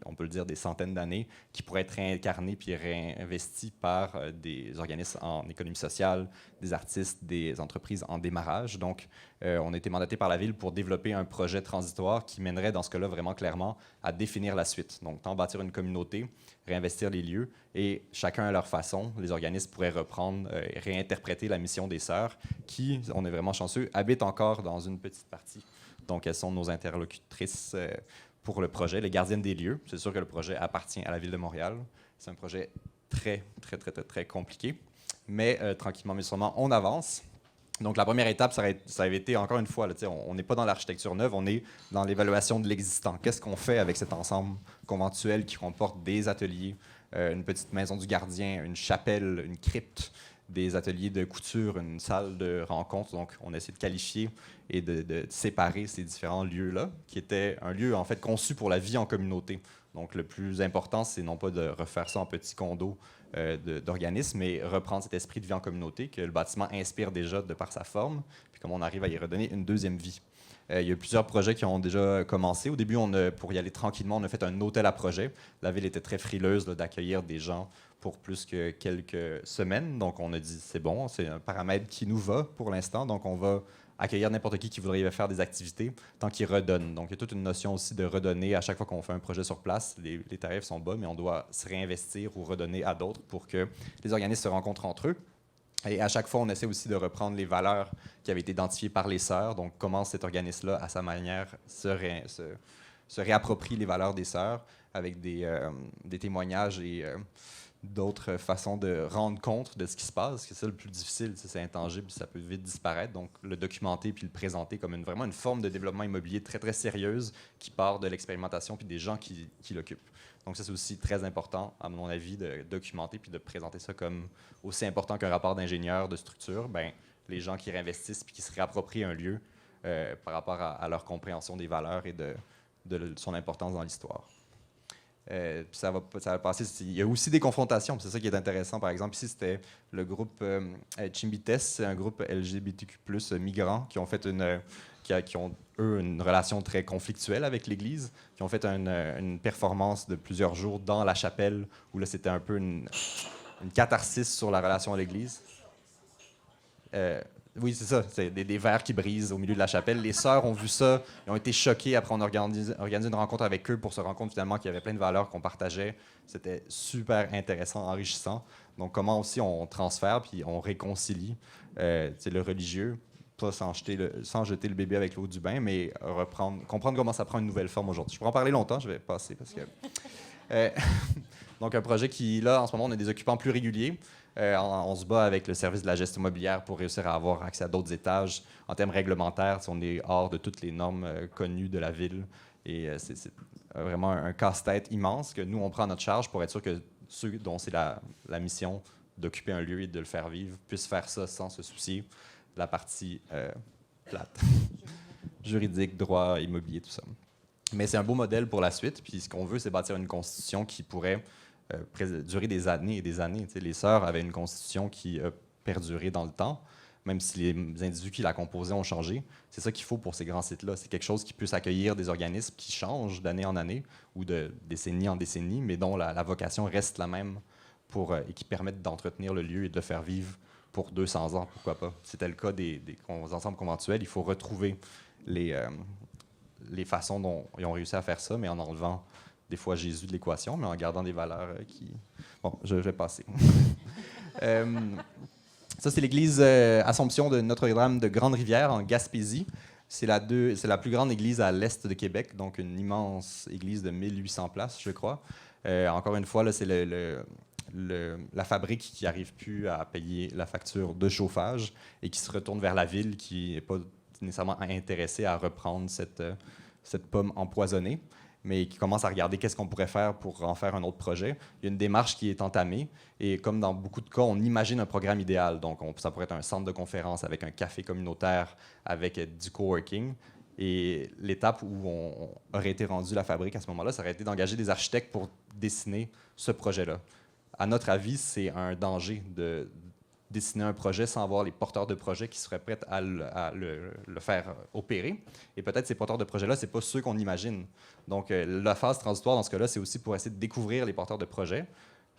Speaker 2: on peut le dire, des centaines d'années, qui pourraient être réincarnées puis réinvesties par des organismes en économie sociale, des artistes, des entreprises en démarrage. Donc, on a été mandaté par la Ville pour développer un projet transitoire qui mènerait, dans ce cas-là, vraiment clairement à définir la suite. Donc, tant bâtir une communauté, réinvestir les lieux, et chacun à leur façon, les organismes pourraient reprendre et réinterpréter la mission des sœurs, qui, on est vraiment chanceux, habitent encore dans une petite partie. Donc, elles sont nos interlocutrices pour le projet, les gardiennes des lieux. C'est sûr que le projet appartient à la Ville de Montréal. C'est un projet très, très, très, très, très compliqué. Mais tranquillement, mais sûrement, on avance. Donc, la première étape, ça avait été, encore une fois, là, on n'est pas dans l'architecture neuve, on est dans l'évaluation de l'existant. Qu'est-ce qu'on fait avec cet ensemble conventuel qui comporte des ateliers, une petite maison du gardien, une chapelle, une crypte, des ateliers de couture, une salle de rencontre. Donc, on a essayé de qualifier et de séparer ces différents lieux-là, qui étaient un lieu, en fait, conçu pour la vie en communauté. Donc, le plus important, c'est non pas de refaire ça en petits condos d'organismes, mais reprendre cet esprit de vie en communauté que le bâtiment inspire déjà de par sa forme, puis comment on arrive à y redonner une deuxième vie. Il y a plusieurs projets qui ont déjà commencé. Au début, pour y aller tranquillement, on a fait un hôtel à projet. La Ville était très frileuse d'accueillir des gens pour plus que quelques semaines. Donc, on a dit, c'est bon, c'est un paramètre qui nous va pour l'instant. Donc, on va accueillir n'importe qui voudrait faire des activités tant qu'il redonne. Donc, il y a toute une notion aussi de redonner. À chaque fois qu'on fait un projet sur place, les tarifs sont bas, mais on doit se réinvestir ou redonner à d'autres pour que les organismes se rencontrent entre eux. Et à chaque fois, on essaie aussi de reprendre les valeurs qui avaient été identifiées par les sœurs. Donc, comment cet organisme-là, à sa manière, se réapproprie les valeurs des sœurs avec des témoignages et d'autres façons de rendre compte de ce qui se passe. C'est ça le plus difficile, c'est intangible, ça peut vite disparaître. Donc, le documenter puis le présenter comme vraiment une forme de développement immobilier très, très sérieuse qui part de l'expérimentation puis des gens qui l'occupent. Donc, ça, c'est aussi très important, à mon avis, de documenter puis de présenter ça comme aussi important qu'un rapport d'ingénieur de structure. Bien, les gens qui réinvestissent puis qui se réapproprient un lieu par rapport à leur compréhension des valeurs et de son importance dans l'histoire. Puis ça va passer. Il y a aussi des confrontations, c'est ça qui est intéressant. Par exemple, ici, c'était le groupe Chimbites, c'est un groupe LGBTQ+, migrants, qui ont fait qui ont, eux, une relation très conflictuelle avec l'Église, qui ont fait une performance de plusieurs jours dans la chapelle, où là, c'était un peu une catharsis sur la relation à l'Église. Oui, c'est ça. C'est des verres qui brisent au milieu de la chapelle. Les sœurs ont vu ça. Ils ont été choqués. Après, on a organisé une rencontre avec eux pour se rendre compte finalement qu'il y avait plein de valeurs qu'on partageait. C'était super intéressant, enrichissant. Donc, comment aussi on transfère puis on réconcilie le religieux, pas sans jeter le bébé avec l'eau du bain, mais comprendre comment ça prend une nouvelle forme aujourd'hui. Je pourrais en parler longtemps. Je vais passer parce que... Donc, un projet qui, là, en ce moment, on a des occupants plus réguliers. On se bat avec le service de la gestion immobilière pour réussir à avoir accès à d'autres étages. En termes réglementaires, on est hors de toutes les normes connues de la ville. Et c'est vraiment un casse-tête immense que nous, on prend à notre charge pour être sûr que ceux dont c'est la mission d'occuper un lieu et de le faire vivre puissent faire ça sans se soucier de la partie plate. Juridique, droit, immobilier, tout ça. Mais c'est un beau modèle pour la suite. Puis ce qu'on veut, c'est bâtir une constitution qui pourrait durer des années et des années. Les sœurs avaient une constitution qui a perduré dans le temps, même si les individus qui la composaient ont changé. C'est ça qu'il faut pour ces grands sites-là. C'est quelque chose qui puisse accueillir des organismes qui changent d'année en année ou de décennie en décennie, mais dont la vocation reste la même et qui permettent d'entretenir le lieu et de le faire vivre pour 200 ans, pourquoi pas. C'était le cas des ensembles conventuels. Il faut retrouver les façons dont ils ont réussi à faire ça, mais en enlevant des fois Jésus de l'équation, mais en gardant des valeurs qui... Bon, je vais passer. Ça, c'est l'église Assomption de Notre-Dame de Grande-Rivière, en Gaspésie. C'est la plus grande église à l'est de Québec, donc une immense église de 1800 places, je crois. Encore une fois, là, c'est la fabrique qui n'arrive plus à payer la facture de chauffage et qui se retourne vers la ville, qui n'est pas nécessairement intéressée à reprendre cette pomme empoisonnée, mais qui commence à regarder qu'est-ce qu'on pourrait faire pour en faire un autre projet. Il y a une démarche qui est entamée, et comme dans beaucoup de cas, on imagine un programme idéal. Donc, ça pourrait être un centre de conférence avec un café communautaire, avec du coworking. Et l'étape où on aurait été rendu la fabrique à ce moment-là, ça aurait été d'engager des architectes pour dessiner ce projet-là. À notre avis, c'est un danger de dessiner un projet sans avoir les porteurs de projet qui seraient prêts à le faire opérer. Et peut-être ces porteurs de projet-là, ce n'est pas ceux qu'on imagine. Donc, la phase transitoire, dans ce cas-là, c'est aussi pour essayer de découvrir les porteurs de projet,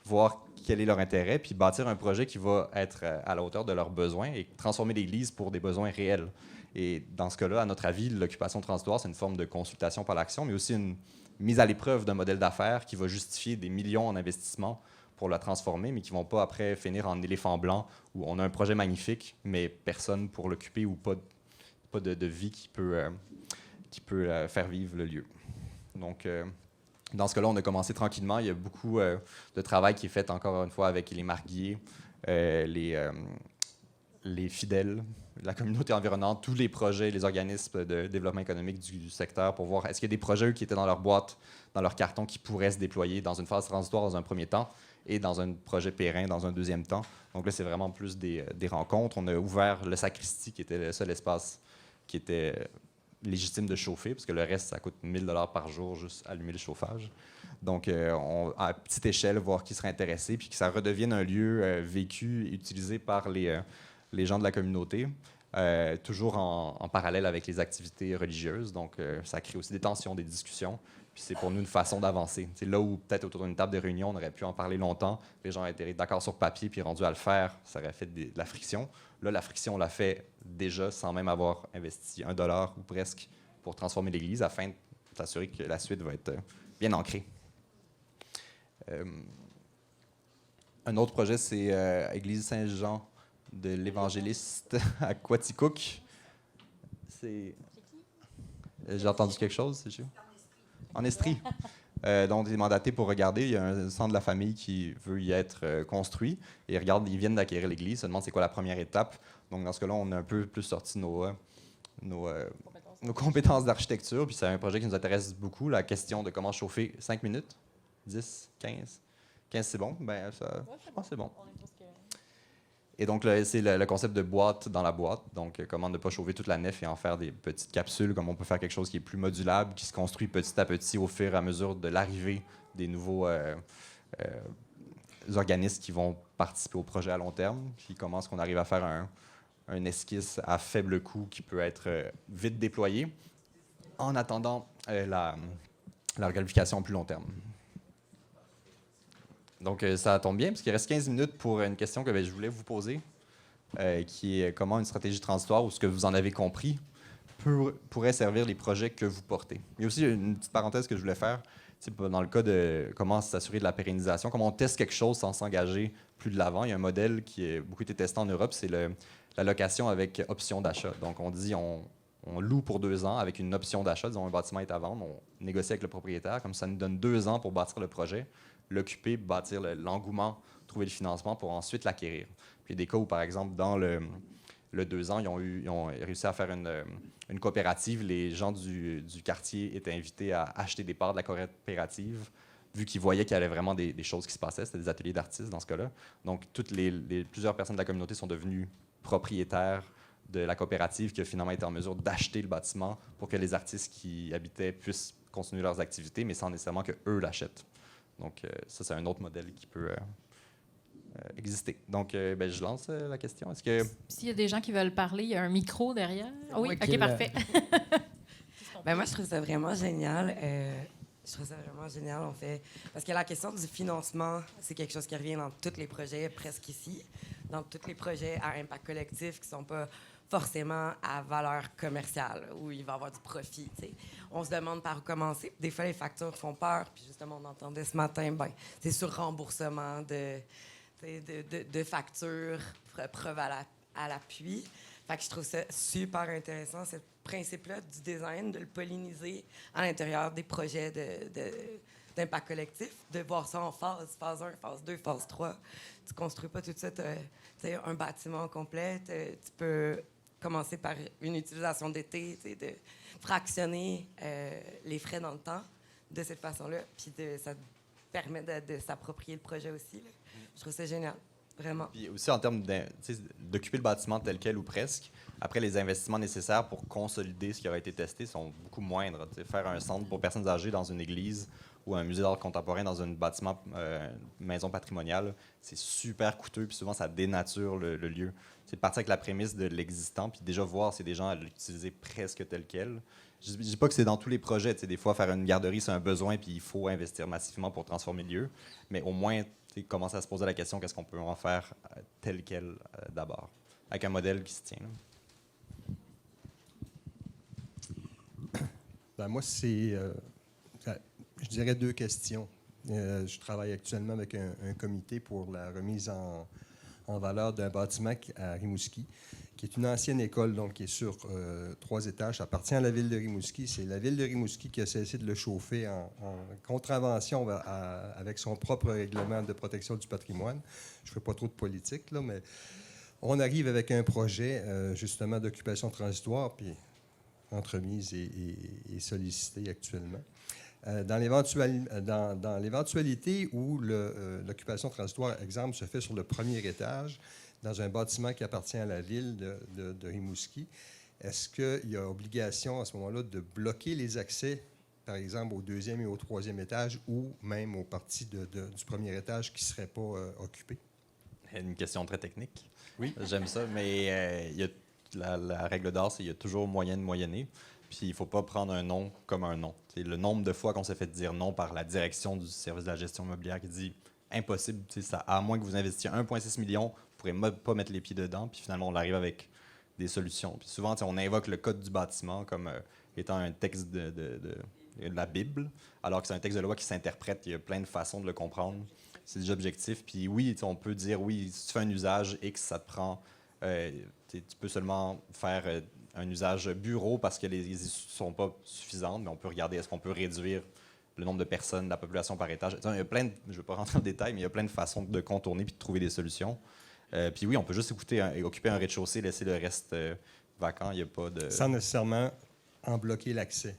Speaker 2: voir quel est leur intérêt, puis bâtir un projet qui va être à la hauteur de leurs besoins et transformer l'Église pour des besoins réels. Et dans ce cas-là, à notre avis, l'occupation transitoire, c'est une forme de consultation par l'action, mais aussi une mise à l'épreuve d'un modèle d'affaires qui va justifier des millions en investissement pour la transformer, mais qui ne vont pas après finir en éléphant blanc, où on a un projet magnifique, mais personne pour l'occuper ou pas de vie qui peut faire vivre le lieu. Donc, dans ce cas-là, on a commencé tranquillement. Il y a beaucoup de travail qui est fait, encore une fois, avec les marguiers, les fidèles, la communauté environnante, tous les projets, les organismes de développement économique du secteur, pour voir est-ce qu'il y a des projets qui étaient dans leur boîte, dans leur carton, qui pourraient se déployer dans une phase transitoire dans un premier temps, et dans un projet périn dans un deuxième temps. Donc là, c'est vraiment plus des rencontres. On a ouvert le sacristie, qui était le seul espace qui était légitime de chauffer, parce que le reste, ça coûte 1 000 $ par jour, juste allumer le chauffage. Donc, à petite échelle, voir qui serait intéressé, puis que ça redevienne un lieu vécu et utilisé par les gens de la communauté, toujours en parallèle avec les activités religieuses. Donc, ça crée aussi des tensions, des discussions. Puis c'est pour nous une façon d'avancer. C'est là où, peut-être autour d'une table de réunion, on aurait pu en parler longtemps. Les gens étaient d'accord sur papier, puis rendus à le faire, ça aurait fait de la friction. Là, la friction, on l'a fait déjà sans même avoir investi $1 ou presque pour transformer l'Église, afin de s'assurer que la suite va être bien ancrée. Un autre projet, c'est Église Saint-Jean de l'Évangéliste à Quaticook. J'ai entendu quelque chose, c'est sûr? En Estrie. Donc, il est mandaté pour regarder. Il y a un centre de la famille qui veut y être construit. Et ils viennent d'acquérir l'église. Ils se demandent c'est quoi la première étape. Donc, dans ce cas-là, on a un peu plus sorti nos compétences d'architecture. Puis, c'est un projet qui nous intéresse beaucoup. La question de comment chauffer 5 minutes, 10, 15. 15, c'est bon? Ben, ça, je pense que c'est bon. Et donc, c'est le concept de boîte dans la boîte. Donc, comment ne pas chauffer toute la nef et en faire des petites capsules, comme on peut faire quelque chose qui est plus modulable, qui se construit petit à petit au fur et à mesure de l'arrivée des nouveaux organismes qui vont participer au projet à long terme. Puis, comment est-ce qu'on arrive à faire un esquisse à faible coût qui peut être vite déployé en attendant la qualification à plus long terme. Donc, ça tombe bien, parce qu'il reste 15 minutes pour une question que je voulais vous poser, qui est comment une stratégie transitoire, ou ce que vous en avez compris, pourrait servir les projets que vous portez. Il y a aussi une petite parenthèse que je voulais faire, dans le cas de comment s'assurer de la pérennisation, comment on teste quelque chose sans s'engager plus de l'avant. Il y a un modèle qui a beaucoup été testé en Europe, c'est la location avec option d'achat. Donc, on dit on loue pour 2 ans avec une option d'achat. Disons, un bâtiment est à vendre, on négocie avec le propriétaire, comme ça nous donne 2 ans pour bâtir le projet, l'occuper, bâtir l'engouement, trouver le financement pour ensuite l'acquérir. Puis il y a des cas où, par exemple, dans le 2 ans, ils ont réussi à faire une coopérative. Les gens du quartier étaient invités à acheter des parts de la coopérative, vu qu'ils voyaient qu'il y avait vraiment des choses qui se passaient. C'était des ateliers d'artistes dans ce cas-là. Donc, plusieurs personnes de la communauté sont devenues propriétaires de la coopérative qui a finalement été en mesure d'acheter le bâtiment pour que les artistes qui y habitaient puissent continuer leurs activités, mais sans nécessairement qu'eux l'achètent. Donc, ça, c'est un autre modèle qui peut exister. Donc, je lance la question. Est-ce que...
Speaker 1: S'il y a des gens qui veulent parler, il y a un micro derrière. Ah oui, OK, parfait.
Speaker 3: Moi, je trouve ça vraiment génial. Je trouve ça vraiment génial, en fait. Parce que la question du financement, c'est quelque chose qui revient dans tous les projets, presque ici. Dans tous les projets à impact collectif qui ne sont pas forcément à valeur commerciale, où il va y avoir du profit. T'sais. On se demande par où commencer. Des fois, les factures font peur. Puis justement, on entendait ce matin, c'est sur remboursement de factures, preuve à l'appui. Fait que je trouve ça super intéressant, ce principe-là du design, de le polliniser à l'intérieur des projets d'impact collectif, de voir ça en phase 1, phase 2, phase 3. Tu ne construis pas tout de suite un bâtiment complet. Tu peux commencer par une utilisation d'été, de fractionner les frais dans le temps de cette façon-là, puis ça te permet de s'approprier le projet aussi. Là. Je trouve ça génial. Vraiment.
Speaker 2: Puis aussi en termes d'occuper le bâtiment tel quel ou presque, après les investissements nécessaires pour consolider ce qui aura été testé sont beaucoup moindres. Faire un centre pour personnes âgées dans une église ou un musée d'art contemporain dans un bâtiment maison patrimoniale, c'est super coûteux, puis souvent ça dénature le lieu. C'est partir avec la prémisse de l'existant, puis déjà voir si des gens à l'utiliser presque tel quel. Je ne dis pas que c'est dans tous les projets. Des fois, faire une garderie, c'est un besoin, puis il faut investir massivement pour transformer le lieu. Mais au moins, commencer à se poser la question, qu'est-ce qu'on peut en faire tel quel d'abord, avec un modèle qui se tient.
Speaker 4: Moi, je dirais 2 questions. Je travaille actuellement avec un comité pour la remise en valeur d'un bâtiment à Rimouski, qui est une ancienne école, donc qui est sur 3 étages. Ça appartient à la ville de Rimouski. C'est la ville de Rimouski qui a cessé de le chauffer en contravention avec son propre règlement de protection du patrimoine. Je ne fais pas trop de politique, là, mais on arrive avec un projet, justement, d'occupation transitoire, puis entremise et sollicité actuellement. Dans l'éventualité où l'occupation transitoire, exemple, se fait sur le premier étage, dans un bâtiment qui appartient à la ville de Rimouski, est-ce qu'il y a obligation à ce moment-là de bloquer les accès, par exemple, au 2e et au 3e étage, ou même aux parties du premier étage qui ne seraient pas occupées?
Speaker 2: Une question très technique. Oui. J'aime ça, mais il y a la règle d'or, c'est qu'il y a toujours moyen de moyenner. Puis il ne faut pas prendre un non comme un non. T'sais, le nombre de fois qu'on s'est fait dire non par la direction du service de la gestion immobilière qui dit impossible, ça, à moins que vous investissiez 1,6 million, vous ne pourrez pas mettre les pieds dedans. Puis finalement, on arrive avec des solutions. Puis souvent, on invoque le code du bâtiment comme étant un texte de la Bible, alors que c'est un texte de loi qui s'interprète. Il y a plein de façons de le comprendre. C'est déjà objectif. Puis oui, on peut dire, oui, si tu fais un usage X, ça te prend... tu peux seulement faire un usage bureau parce que les issues ne sont pas suffisantes, mais on peut regarder est-ce qu'on peut réduire le nombre de personnes, la population par étage. Il y a plein de, je ne vais pas rentrer en détail, mais il y a plein de façons de contourner et de trouver des solutions. Puis oui, on peut juste occuper un rez-de-chaussée, laisser le reste vacant. Il n'y a pas de...
Speaker 4: Sans nécessairement en bloquer l'accès.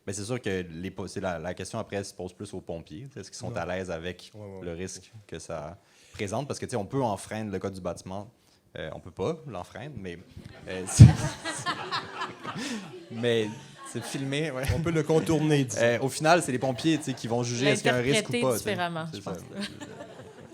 Speaker 2: Bien, c'est sûr que la question après se pose plus aux pompiers. Est-ce qu'ils sont à l'aise avec le risque que ça présente? Parce que on peut enfreindre le code du bâtiment On peut pas l'enfreindre, mais mais c'est filmé. Ouais.
Speaker 4: On peut le contourner, disons.
Speaker 2: Au final, c'est les pompiers qui vont juger est-ce qu'il y a un risque ou
Speaker 1: L'interpréter
Speaker 2: pas.
Speaker 1: différemment,
Speaker 2: C'est
Speaker 1: je
Speaker 2: ça.
Speaker 1: pense.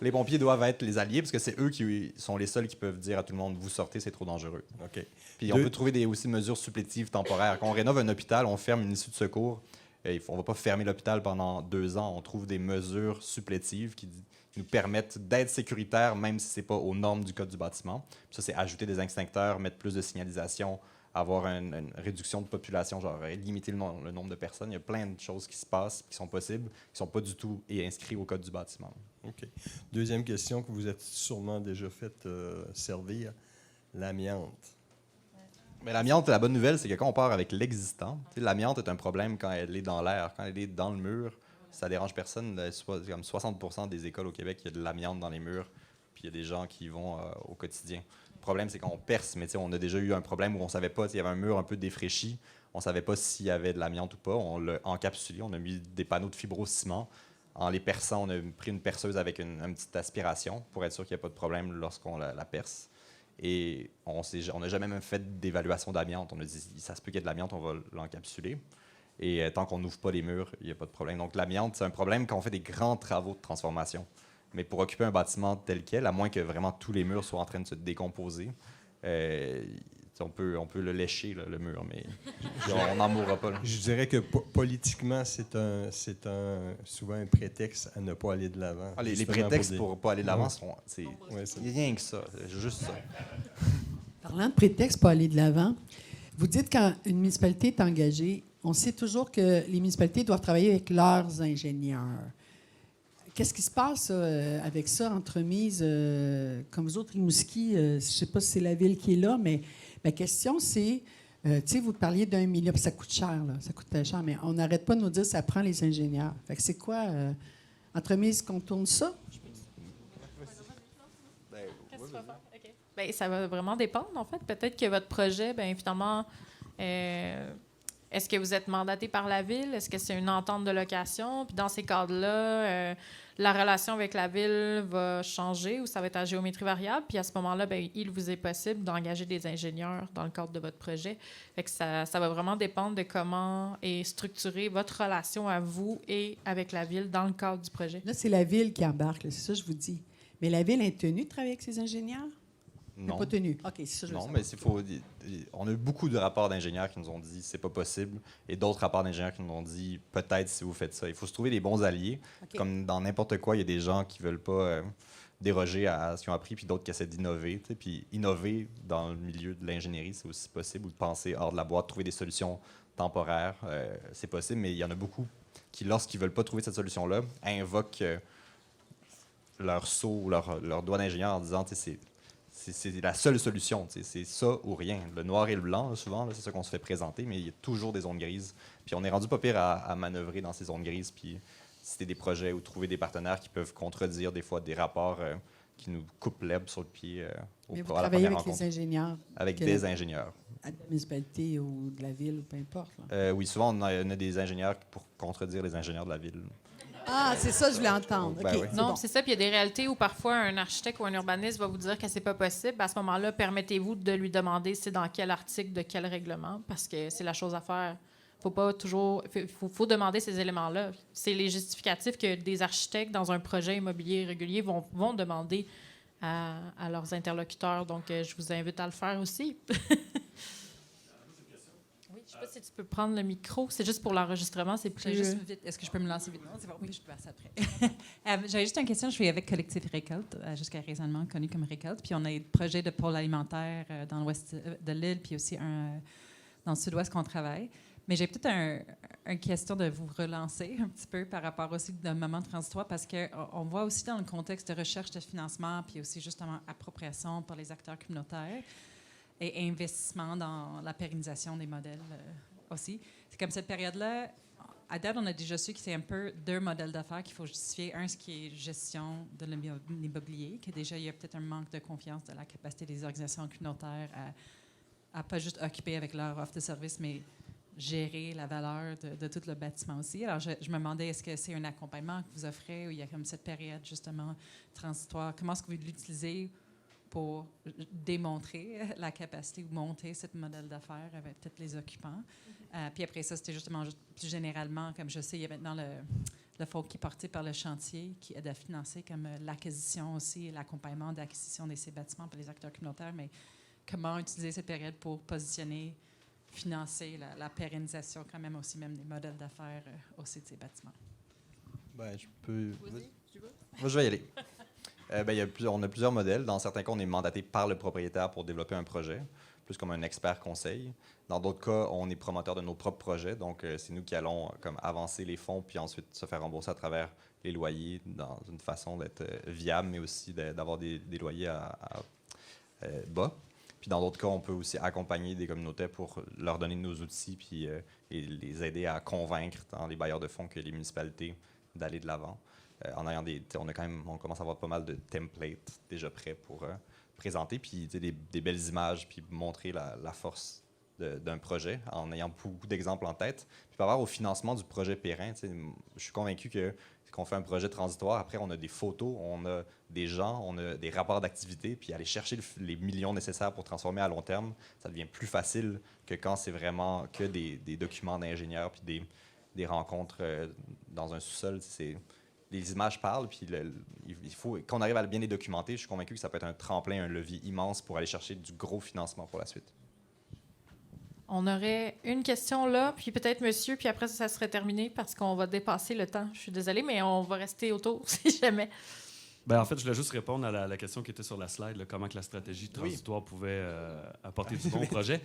Speaker 2: Les pompiers doivent être les alliés parce que c'est eux qui sont les seuls qui peuvent dire à tout le monde vous sortez, c'est trop dangereux.
Speaker 4: OK.
Speaker 2: Puis on peut trouver aussi mesures supplétives temporaires. Quand on rénove un hôpital, on ferme une issue de secours. On ne va pas fermer l'hôpital pendant 2 ans. On trouve des mesures supplétives qui nous permettent d'être sécuritaires, même si ce n'est pas aux normes du code du bâtiment. Puis ça, c'est ajouter des extincteurs, mettre plus de signalisation, avoir une réduction de population, genre limiter le nombre de personnes. Il y a plein de choses qui se passent, qui sont possibles, qui ne sont pas du tout inscrits au code du bâtiment.
Speaker 4: OK. Deuxième question que vous êtes sûrement déjà fait servir, l'amiante.
Speaker 2: Mais l'amiante, la bonne nouvelle, c'est que quand on part avec l'existant, l'amiante est un problème quand elle est dans l'air. Quand elle est dans le mur, ça dérange personne. Comme 60% des écoles au Québec, il y a de l'amiante dans les murs, puis il y a des gens qui y vont au quotidien. Le problème, c'est qu'on perce, mais on a déjà eu un problème où on ne savait pas s'il y avait un mur un peu défraîchi, on ne savait pas s'il y avait de l'amiante ou pas. On l'a encapsulé, on a mis des panneaux de fibrociment. En les perçant, on a pris une perceuse avec une petite aspiration pour être sûr qu'il n'y a pas de problème lorsqu'on la perce. Et on n'a jamais même fait d'évaluation d'amiante. On a dit, ça se peut qu'il y ait de l'amiante, on va l'encapsuler. Et tant qu'on n'ouvre pas les murs, il n'y a pas de problème. Donc l'amiante, c'est un problème quand on fait des grands travaux de transformation. Mais pour occuper un bâtiment tel quel, à moins que vraiment tous les murs soient en train de se décomposer, on peut le lécher, là, le mur, mais on n'en mourra pas. Là.
Speaker 4: Je dirais que politiquement, c'est souvent un prétexte à ne pas aller de l'avant.
Speaker 2: Les prétextes pour ne pas aller de l'avant, c'est
Speaker 4: Ouais,
Speaker 2: rien que ça. C'est juste ça.
Speaker 5: Parlant de prétexte pour aller de l'avant, vous dites quand une municipalité est engagée, on sait toujours que les municipalités doivent travailler avec leurs ingénieurs. Qu'est-ce qui se passe avec ça, entremise, comme vous autres, Rimouski, je ne sais pas si c'est la ville qui est là, mais ma question, c'est, tu sais, vous parliez d'1 million, puis ça coûte cher, là, ça coûte très cher, mais on n'arrête pas de nous dire que ça prend les ingénieurs. Fait que c'est quoi, entremise, qu'on tourne ça?
Speaker 1: Qu'est-ce que tu vas faire? OK. Bien, ça va vraiment dépendre, en fait. Peut-être que votre projet, bien, finalement, est-ce que vous êtes mandaté par la ville? Est-ce que c'est une entente de location? Puis dans ces cadres-là, la relation avec la ville va changer ou ça va être à géométrie variable. Puis à ce moment-là, bien, il vous est possible d'engager des ingénieurs dans le cadre de votre projet. Fait que ça va vraiment dépendre de comment est structurée votre relation à vous et avec la ville dans le cadre du projet.
Speaker 5: Là, c'est la ville qui embarque, là, c'est ça que je vous dis. Mais la ville est tenue de travailler avec ses ingénieurs?
Speaker 2: Non.
Speaker 5: Pas tenue. OK, c'est ça.
Speaker 2: Non, mais on a eu beaucoup de rapports d'ingénieurs qui nous ont dit c'est pas possible et d'autres rapports d'ingénieurs qui nous ont dit peut-être si vous faites ça. Il faut se trouver des bons alliés.
Speaker 5: Okay.
Speaker 2: Comme dans n'importe quoi, il y a des gens qui veulent pas déroger à ce qu'ils ont appris puis d'autres qui essaient d'innover. Puis innover dans le milieu de l'ingénierie, c'est aussi possible, ou de penser hors de la boîte, trouver des solutions temporaires, c'est possible, mais il y en a beaucoup qui, lorsqu'ils veulent pas trouver cette solution-là, invoquent leur saut ou leur doigt d'ingénieur en disant c'est la seule solution. C'est ça ou rien. Le noir et le blanc, là, souvent, là, c'est ça qu'on se fait présenter, mais il y a toujours des zones grises. Puis on est rendu pas pire à manœuvrer dans ces zones grises, puis citer des projets ou trouver des partenaires qui peuvent contredire des fois des rapports qui nous coupent l'herbe sur le pied
Speaker 5: Mais vous
Speaker 2: à la
Speaker 5: travaillez
Speaker 2: première
Speaker 5: avec
Speaker 2: rencontre.
Speaker 5: les ingénieurs?
Speaker 2: Avec des ingénieurs.
Speaker 5: À la municipalité ou de la ville, ou peu importe.
Speaker 2: Oui, souvent, on a des ingénieurs pour contredire les ingénieurs de la ville.
Speaker 5: Ah, c'est ça, je voulais entendre.
Speaker 2: Ben
Speaker 5: OK,
Speaker 2: oui.
Speaker 1: Non,
Speaker 5: bon.
Speaker 1: c'est ça. Puis il y a des réalités où parfois un architecte ou un urbaniste va vous dire que c'est pas possible. À ce moment-là, permettez-vous de lui demander c'est dans quel article, de quel règlement, parce que c'est la chose à faire. Faut pas toujours. Faut demander ces éléments-là. C'est les justificatifs que des architectes dans un projet immobilier régulier vont demander à leurs interlocuteurs. Donc, je vous invite à le faire aussi. Oui, je sais pas si tu peux prendre le micro. C'est juste pour l'enregistrement, c'est plus.
Speaker 6: Est-ce que je peux me lancer vite? Non, c'est bon. Oui, je peux passer après. J'avais juste une question. Je suis avec Collectif Récolte, jusqu'à récemment connu comme Récolte. Puis on a des projets de pôle alimentaire dans l'ouest de l'île, puis aussi dans le sud-ouest qu'on travaille. Mais j'ai peut-être une question de vous relancer un petit peu par rapport aussi d'un moment transitoire, parce qu'on voit aussi dans le contexte de recherche de financement, puis aussi justement appropriation par les acteurs communautaires et investissement dans la pérennisation des modèles aussi. C'est comme cette période-là, à date, on a déjà su que c'est un peu deux modèles d'affaires qu'il faut justifier. Un, ce qui est gestion de l'immobilier, que déjà, il y a peut-être un manque de confiance de la capacité des organisations communautaires à pas juste occuper avec leur offre de service, mais gérer la valeur de tout le bâtiment aussi. Alors, je me demandais, est-ce que c'est un accompagnement que vous offrez ou il y a comme cette période, justement, transitoire? Comment est-ce que vous l'utilisez pour démontrer la capacité ou monter ce modèle d'affaires avec tous les occupants. Puis après ça, c'était justement plus généralement, comme je sais, il y a maintenant le fonds qui est porté par le chantier qui aide à financer comme l'acquisition aussi et l'accompagnement d'acquisition de ces bâtiments pour les acteurs communautaires. Mais comment utiliser cette période pour positionner, financer la pérennisation quand même aussi même des modèles d'affaires aussi de ces bâtiments?
Speaker 2: Ben, je peux... Moi, je vais y aller. On a plusieurs modèles. Dans certains cas, on est mandaté par le propriétaire pour développer un projet, plus comme un expert conseil. Dans d'autres cas, on est promoteur de nos propres projets. Donc, c'est nous qui allons comme avancer les fonds puis ensuite se faire rembourser à travers les loyers dans une façon d'être viable, mais aussi d'avoir des loyers à bas. Puis dans d'autres cas, on peut aussi accompagner des communautés pour leur donner nos outils puis et les aider à convaincre dans les bailleurs de fonds que les municipalités d'aller de l'avant. En ayant on commence à avoir pas mal de templates déjà prêts pour présenter, puis des belles images, puis montrer la force d'un projet en ayant beaucoup d'exemples en tête. Puis par rapport au financement du projet périn, je suis convaincu que qu'on fait un projet transitoire, après on a des photos, on a des gens, on a des rapports d'activité, puis aller chercher les millions nécessaires pour transformer à long terme, ça devient plus facile que quand c'est vraiment que des documents d'ingénieurs, puis des rencontres dans un sous-sol. Les images parlent, puis il faut qu'on arrive à bien les documenter. Je suis convaincu que ça peut être un tremplin, un levier immense pour aller chercher du gros financement pour la suite.
Speaker 1: On aurait une question là, puis peut-être monsieur, puis après ça serait terminé parce qu'on va dépasser le temps. Je suis désolée, mais on va rester autour si jamais.
Speaker 7: En fait, je voulais juste répondre à la question qui était sur la slide, là, comment que la stratégie transitoire pouvait apporter du bon projet.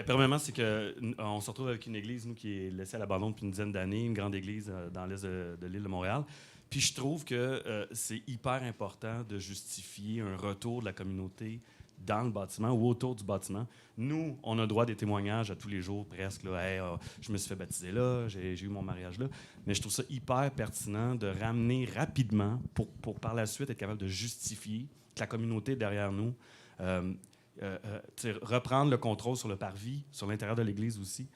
Speaker 7: Premièrement, c'est qu'on se retrouve avec une église, nous, qui est laissée à l'abandon depuis une dizaine d'années, une grande église dans l'est de l'île de Montréal. Puis je trouve que c'est hyper important de justifier un retour de la communauté dans le bâtiment ou autour du bâtiment. Nous, on a droit des témoignages à tous les jours, presque. Là, hey, je me suis fait baptiser là, j'ai eu mon mariage là. Mais je trouve ça hyper pertinent de ramener rapidement pour par la suite être capable de justifier que la communauté est derrière nous. Reprendre le contrôle sur le parvis, sur l'intérieur de l'Église aussi.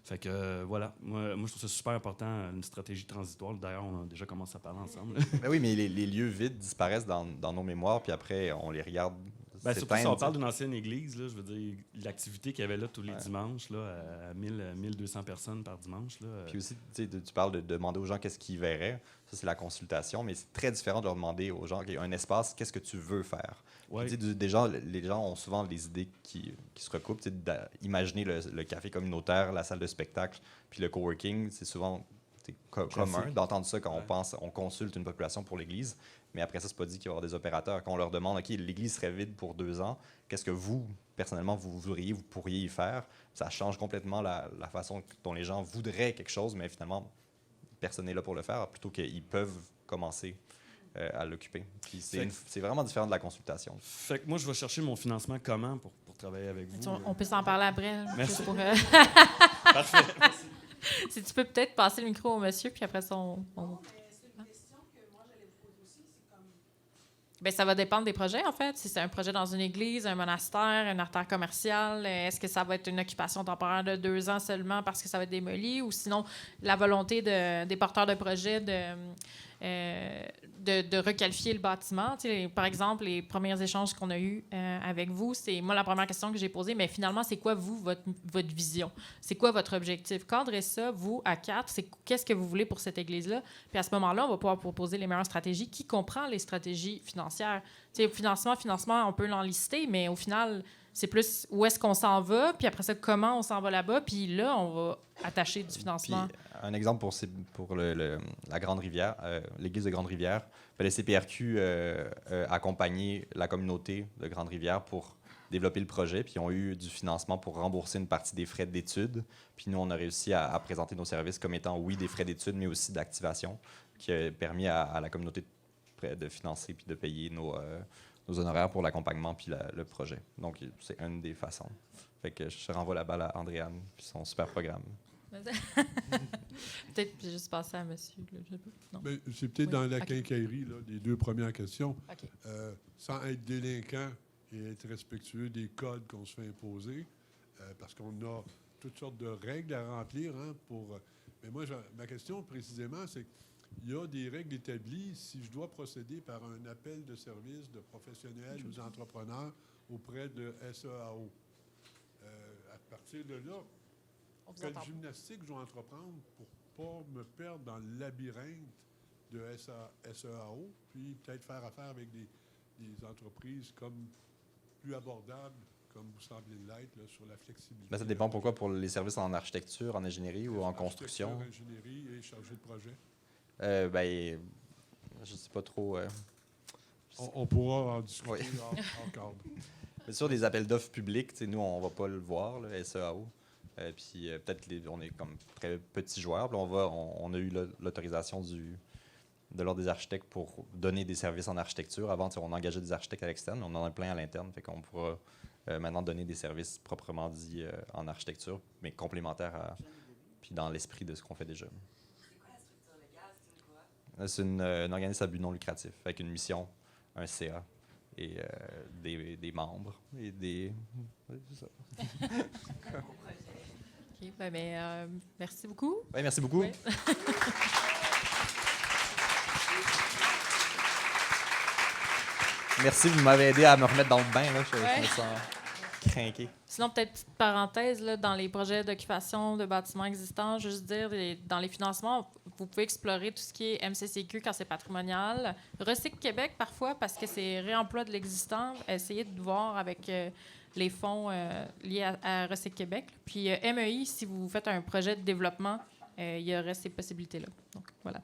Speaker 7: Fait que voilà, moi je trouve ça super important, une stratégie transitoire. D'ailleurs, on a déjà commencé à parler ensemble.
Speaker 2: Oui, mais les lieux vides disparaissent dans nos mémoires, puis après, on les regarde.
Speaker 7: Surtout si on parle d'une ancienne église, là, je veux dire, l'activité qu'il y avait là tous les dimanches, là, à 1200 personnes par dimanche. Là,
Speaker 2: Puis aussi, tu parles de demander aux gens qu'est-ce qu'ils verraient. Ça, c'est la consultation, mais c'est très différent de leur demander aux gens, un espace, qu'est-ce que tu veux faire? Ouais. Les gens ont souvent des idées qui se recoupent. Imaginer le café communautaire, la salle de spectacle, puis le coworking, c'est souvent commun d'entendre ça quand on consulte une population pour l'église. Mais après ça, c'est pas dit qu'il va y avoir des opérateurs. Quand on leur demande, OK, l'église serait vide pour 2 ans, qu'est-ce que vous, personnellement, vous pourriez y faire? Ça change complètement la façon dont les gens voudraient quelque chose, mais finalement, personne n'est là pour le faire, plutôt qu'ils peuvent commencer à l'occuper. Puis c'est vraiment différent de la consultation.
Speaker 7: Fait que moi, je vais chercher mon financement comment pour travailler avec vous?
Speaker 1: On peut s'en parler après.
Speaker 7: Merci.
Speaker 1: Parfait. Si tu peux peut-être passer le micro au monsieur, puis après ça, Bien, ça va dépendre des projets, en fait. Si c'est un projet dans une église, un monastère, un artère commercial, est-ce que ça va être une occupation temporaire de 2 ans seulement parce que ça va être démoli, ou sinon la volonté des porteurs de projets de requalifier le bâtiment. Par exemple, les premiers échanges qu'on a eus avec vous, c'est moi la première question que j'ai posée, mais finalement, c'est quoi, vous, votre vision? C'est quoi votre objectif? Cadrez ça, vous, à 4, qu'est-ce que vous voulez pour cette église-là? Puis à ce moment-là, on va pouvoir proposer les meilleures stratégies. Qui comprend les stratégies financières? Financement, on peut l'en lister, mais au final, c'est plus où est-ce qu'on s'en va, puis après ça, comment on s'en va là-bas, puis là, on va attacher du financement.
Speaker 2: Puis, un exemple pour la Grande-Rivière, l'église de Grande-Rivière, le CPRQ a accompagné la communauté de Grande-Rivière pour développer le projet, puis ils ont eu du financement pour rembourser une partie des frais d'études. Puis nous, on a réussi à présenter nos services comme étant, oui, des frais d'études, mais aussi d'activation, qui a permis à la communauté de financer puis de payer nos honoraires pour l'accompagnement puis le projet. Donc, c'est une des façons. Fait que je renvoie la balle à Andréane puis son super programme.
Speaker 1: Peut-être juste passer à monsieur.
Speaker 8: C'est peut-être dans la quincaillerie, là, les 2 premières questions. Okay. Sans être délinquant et être respectueux des codes qu'on se fait imposer, parce qu'on a toutes sortes de règles à remplir. Mais moi, ma question précisément, c'est il y a des règles établies si je dois procéder par un appel de service de professionnels ou d'entrepreneurs auprès de SEAO. À partir de là, quelle gymnastique je dois entreprendre pour ne pas me perdre dans le labyrinthe de SEAO, puis peut-être faire affaire avec des entreprises comme plus abordables, comme vous semblez l'être, là, sur la flexibilité.
Speaker 2: Ben, ça dépend pourquoi, pour les services en architecture, en ingénierie ou en construction.
Speaker 8: Ingénierie et chargé de projet.
Speaker 2: Ben, je ne sais pas trop.
Speaker 8: On pourra en discuter
Speaker 2: Oui.
Speaker 8: en cadre.
Speaker 2: C'est sûr, des appels d'offres publics, nous, on ne va pas le voir, le SEAO. Puis peut-être on est comme très petits joueurs. Puis on a eu l'autorisation de l'Ordre des architectes pour donner des services en architecture. Avant, on engageait des architectes à l'externe, mais on en a plein à l'interne. Fait qu'on pourra maintenant donner des services proprement dits en architecture, mais complémentaires puis dans l'esprit de ce qu'on fait déjà.
Speaker 3: C'est quoi la structure légale?
Speaker 2: C'est un organisme à but non lucratif, avec une mission, un CA et des membres et des... Oui, c'est ça.
Speaker 1: OK, merci beaucoup.
Speaker 2: Ouais, merci beaucoup.
Speaker 1: Oui.
Speaker 2: Merci, vous m'avez aidé à me remettre dans le bain. Là. Je me sens craqué.
Speaker 1: Sinon, peut-être petite parenthèse, là, dans les projets d'occupation de bâtiments existants, juste dire, dans les financements, vous pouvez explorer tout ce qui est MCCQ quand c'est patrimonial. Recyc Québec, parfois, parce que c'est réemploi de l'existant. Essayez de voir avec les fonds liés à Recyc Québec. Puis MEI, si vous faites un projet de développement, il y aurait ces possibilités-là. Donc, voilà.